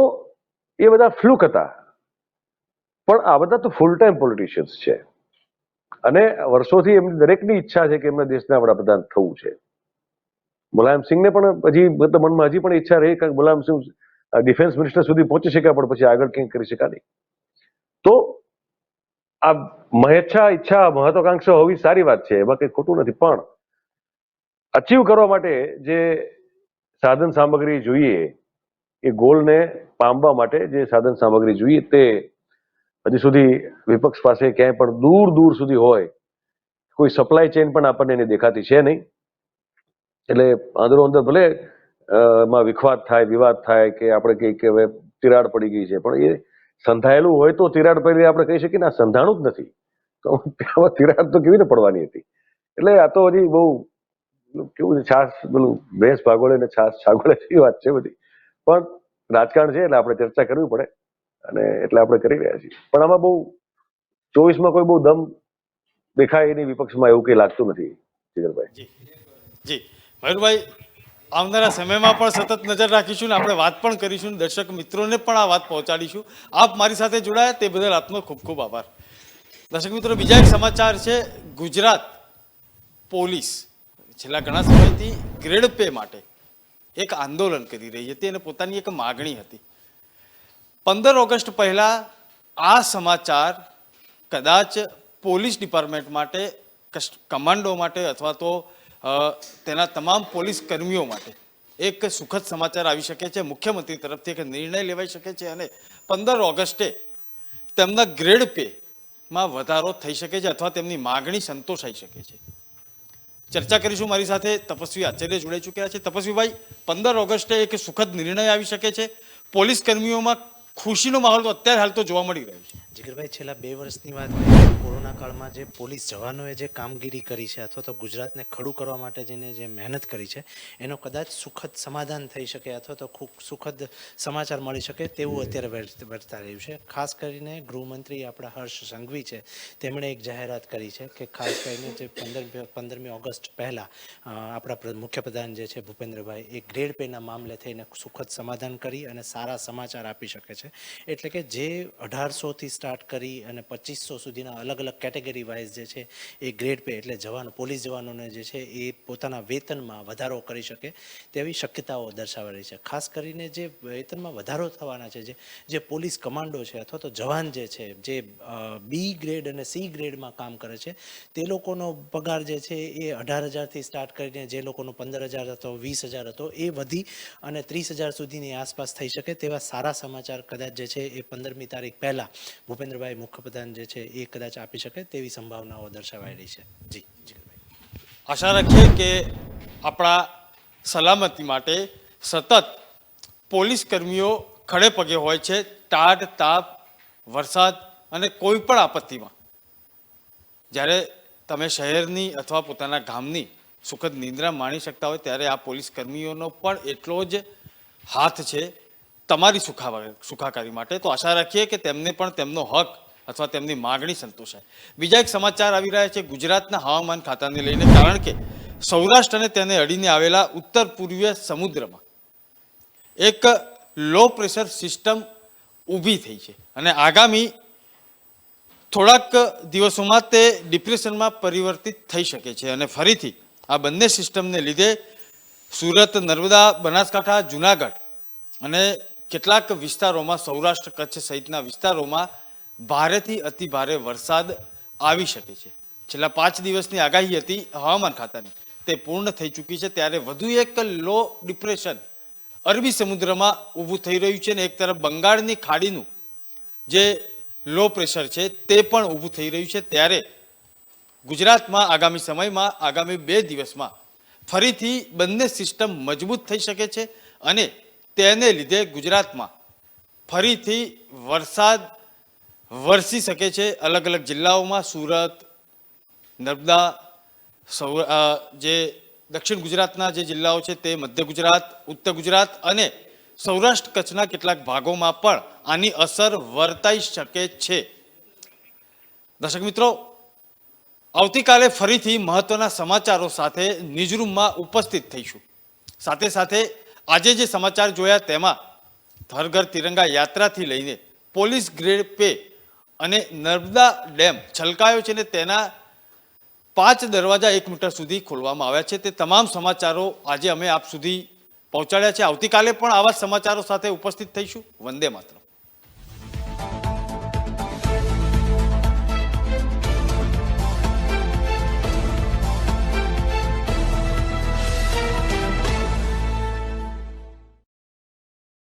એ બધા ફ્લુક હતા. પણ આ બધા તો ફૂલ ટાઈમ પોલિટિશિયન્સ છે અને વર્ષોથી એમની દરેકની ઈચ્છા છે કે એમના દેશના વડાપ્રધાન થવું છે. મુલાયમસિંહને પણ હજી મનમાં હજી પણ ઈચ્છા રહી, કારણ કે મુલાયમસિંહ ડિફેન્સ મિનિસ્ટર સુધી પહોંચી શક્યા, પણ પછી આગળ કંઈક કરી શક્યા નહીં. તો આ મહેચ્છા ઈચ્છા મહત્વાકાંક્ષા હોવી સારી વાત છે, એમાં કંઈ ખોટું નથી. પણ અચીવ કરવા માટે જે સાધન સામગ્રી જોઈએ, એ ગોલને પામવા માટે જે સાધન સામગ્રી જોઈએ તે હજી સુધી વિપક્ષ પાસે ક્યાંય પણ દૂર દૂર સુધી હોય. કોઈ સપ્લાય ચેઇન પણ આપણને એની દેખાતી છે નહીં. એટલે અંદરો અંદર ભલે એમાં વિખવાદ થાય, વિવાદ થાય કે આપણે કહીએ કે હવે તિરાડ પડી ગઈ છે, પણ એ સંધાયેલું હોય તો તિરાડ પડી આપણે કહી શકીએ ને આ સંધાણું જ નથી, તો તિરાડ તો કેવી રીતે પડવાની હતી. એટલે આ તો હજી બહુ કેવું છે, છાસ પેલું ભેંસ ભાગોળે ને છાસ છાગોળે એવી વાત છે બધી. પણ રાજકારણ છે એટલે આપણે ચર્ચા કરવી પડે અને એટલે આપણે કરી રહ્યા છીએ. પણ આમાં બહુ 24માં કોઈ બહુ દમ દેખાય એની વિપક્ષમાં એવું કંઈ લાગતું નથી. જીગરભાઈ જી મયુરભાઈ, આવનારા સમયમાં પણ સતત નજર રાખીશું ને આપણે વાત પણ કરીશું, દર્શક મિત્રોને પણ આ વાત પહોંચાડીશું. આપ મારી સાથે જોડાયા તે બદલ આપનો ખૂબ ખૂબ આભાર. દર્શક મિત્રો, બીજા એક સમાચાર છે. ગુજરાત પોલીસ છેલ્લા ઘણા સમયથી ગ્રેડ પે માટે એક આંદોલન કરી રહી હતી અને પોતાની એક માગણી હતી. 15 ઓગસ્ટ પહેલા આ સમાચાર કદાચ પોલીસ ડિપાર્ટમેન્ટ માટે, કમાન્ડો માટે અથવા તો તેના તમામ પોલીસ કર્મીઓ માટે એક સુખદ સમાચાર આવી શકે છે. મુખ્યમંત્રી તરફથી એક નિર્ણય લેવાઈ શકે છે અને 15 ઓગસ્ટે તેમના ગ્રેડ પેમાં વધારો થઈ શકે છે અથવા તેમની માગણી સંતોષાઈ શકે છે. ચર્ચા કરીશું. મારી સાથે તપસ્વી આચાર્ય જોડાઈ ચૂક્યા છે. તપસ્વીભાઈ, 15 ઓગસ્ટે એક સુખદ નિર્ણય આવી શકે છે. પોલીસ કર્મીઓમાં ખુશીનો માહોલ તો અત્યારે હાલ તો જોવા મળી રહ્યો છે. જીગરભાઈ, છેલ્લા 2 વર્ષની વાત કરીએ તો કોરોના કાળમાં જે પોલીસ જવાનોએ જે કામગીરી કરી છે અથવા તો ગુજરાતને ખડું કરવા માટે જેને જે મહેનત કરી છે એનો કદાચ સુખદ સમાધાન થઈ શકે અથવા તો ખૂબ સુખદ સમાચાર મળી શકે તેવું અત્યારે વર્તા રહ્યું છે. ખાસ કરીને ગૃહમંત્રી આપણા હર્ષ સંઘવી છે, તેમણે એક જાહેરાત કરી છે કે ખાસ કરીને જે 15મી ઓગસ્ટ પહેલાં આપણા મુખ્યપ્રધાન જે છે ભૂપેન્દ્રભાઈ એ ગ્રેડ પેના મામલે થઈને સુખદ સમાધાન કરી અને સારા સમાચાર આપી શકે છે. એટલે કે જે 1800થી સ્ટાર્ટ કરી અને 2500 સુધીના અલગ અલગ કેટેગરી વાઇઝ જે છે એ ગ્રેડ પે એટલે પોલીસ જવાનોને જે છે એ પોતાના વેતનમાં વધારો કરી શકે તેવી શક્યતાઓ દર્શાવી રહી છે. ખાસ કરીને જે વેતનમાં વધારો થવાના છે, જે પોલીસ કમાન્ડો છે અથવા તો જવાન જે છે જે બી ગ્રેડ અને સી ગ્રેડમાં કામ કરે છે તે લોકોનો પગાર જે છે એ 18,000થી સ્ટાર્ટ કરીને જે લોકોનો 15,000 હતો, 20,000 હતો, એ વધી અને 30,000 સુધીની આસપાસ થઈ શકે તેવા સારા સમાચાર કદાચ જે છે એ 15મી તારીખ પહેલાં ભૂપેન્દ્રભાઈ મુખ્યપ્રધાન જે છે એ કદાચ આપી શકે તેવી સંભાવનાઓ દર્શાવાઈ રહી છે. જી જીગરભાઈ, આશા રાખીએ કે આપણા સલામતી માટે સતત પોલીસ કર્મીઓ ખડે પગે હોય છે. ટાઢ, તાપ, વરસાદ અને કોઈ પણ આપત્તિમાં જ્યારે તમે શહેરની અથવા પોતાના ગામની સુખદ નિંદ્રા માણી શકતા હોય ત્યારે આ પોલીસ કર્મીઓનો પણ એટલો જ હાથ છે તમારી સુખાકારી માટે. તો આશા રાખીએ કે તેમને પણ તેમનો હક અથવા તેમની માગણી સંતોષાય. બીજા એક સમાચાર આવી રહ્યા છે ગુજરાતના હવામાન ખાતાને લઈને, કારણ કે સૌરાષ્ટ્ર અને તેને અડીને આવેલા ઉત્તર પૂર્વીય સમુદ્રમાં એક લો પ્રેશર સિસ્ટમ ઊભી થઈ છે અને આગામી થોડાક દિવસોમાં તે ડિપ્રેશનમાં પરિવર્તિત થઈ શકે છે અને ફરીથી આ બંને સિસ્ટમને લીધે સુરત, નર્મદા, બનાસકાંઠા, જુનાગઢ અને કેટલાક વિસ્તારોમાં સૌરાષ્ટ્ર, કચ્છ સહિતના વિસ્તારોમાં ભારેથી અતિ ભારે વરસાદ આવી શકે છે. છેલ્લા 5 દિવસની આગાહી હતી હવામાન ખાતાની, તે પૂર્ણ થઈ ચૂકી છે. ત્યારે વધુ એક લો ડિપ્રેશન અરબી સમુદ્રમાં ઊભું થઈ રહ્યું છે અને એક તરફ બંગાળની ખાડીનું જે લો પ્રેશર છે તે પણ ઊભું થઈ રહ્યું છે. ત્યારે ગુજરાતમાં આગામી સમયમાં, આગામી 2 દિવસમાં ફરીથી બંને સિસ્ટમ મજબૂત થઈ શકે છે અને તેને લીધે ગુજરાતમાં ફરીથી વરસાદ વરસી શકે છે. અલગ અલગ જિલ્લાઓમાં સુરત, નર્મદા, જે દક્ષિણ ગુજરાતના જે જિલ્લાઓ છે તે મધ્ય ગુજરાત, ઉત્તર ગુજરાત અને સૌરાષ્ટ્ર કચ્છના કેટલાક ભાગોમાં પણ આની અસર વર્તાઈ શકે છે. દર્શક મિત્રો, આવતીકાલે ફરીથી મહત્વના સમાચારો સાથે ન્યૂઝરૂમમાં ઉપસ્થિત થઈશું. સાથે સાથે આજે જે સમાચાર જોયા તેમાં હર ઘર તિરંગા યાત્રાથી લઈને પોલીસ ગ્રેડ પે અને નર્મદા ડેમ છલકાયો છે ને તેના 5 દરવાજા 1 મીટર સુધી ખોલવામાં આવ્યા છે. તે તમામ સમાચારો આજે અમે આપ સુધી પહોંચાડ્યા છે. આવતીકાલે પણ આવા સમાચારો સાથે ઉપસ્થિત થઈશું. વંદે માતરમ.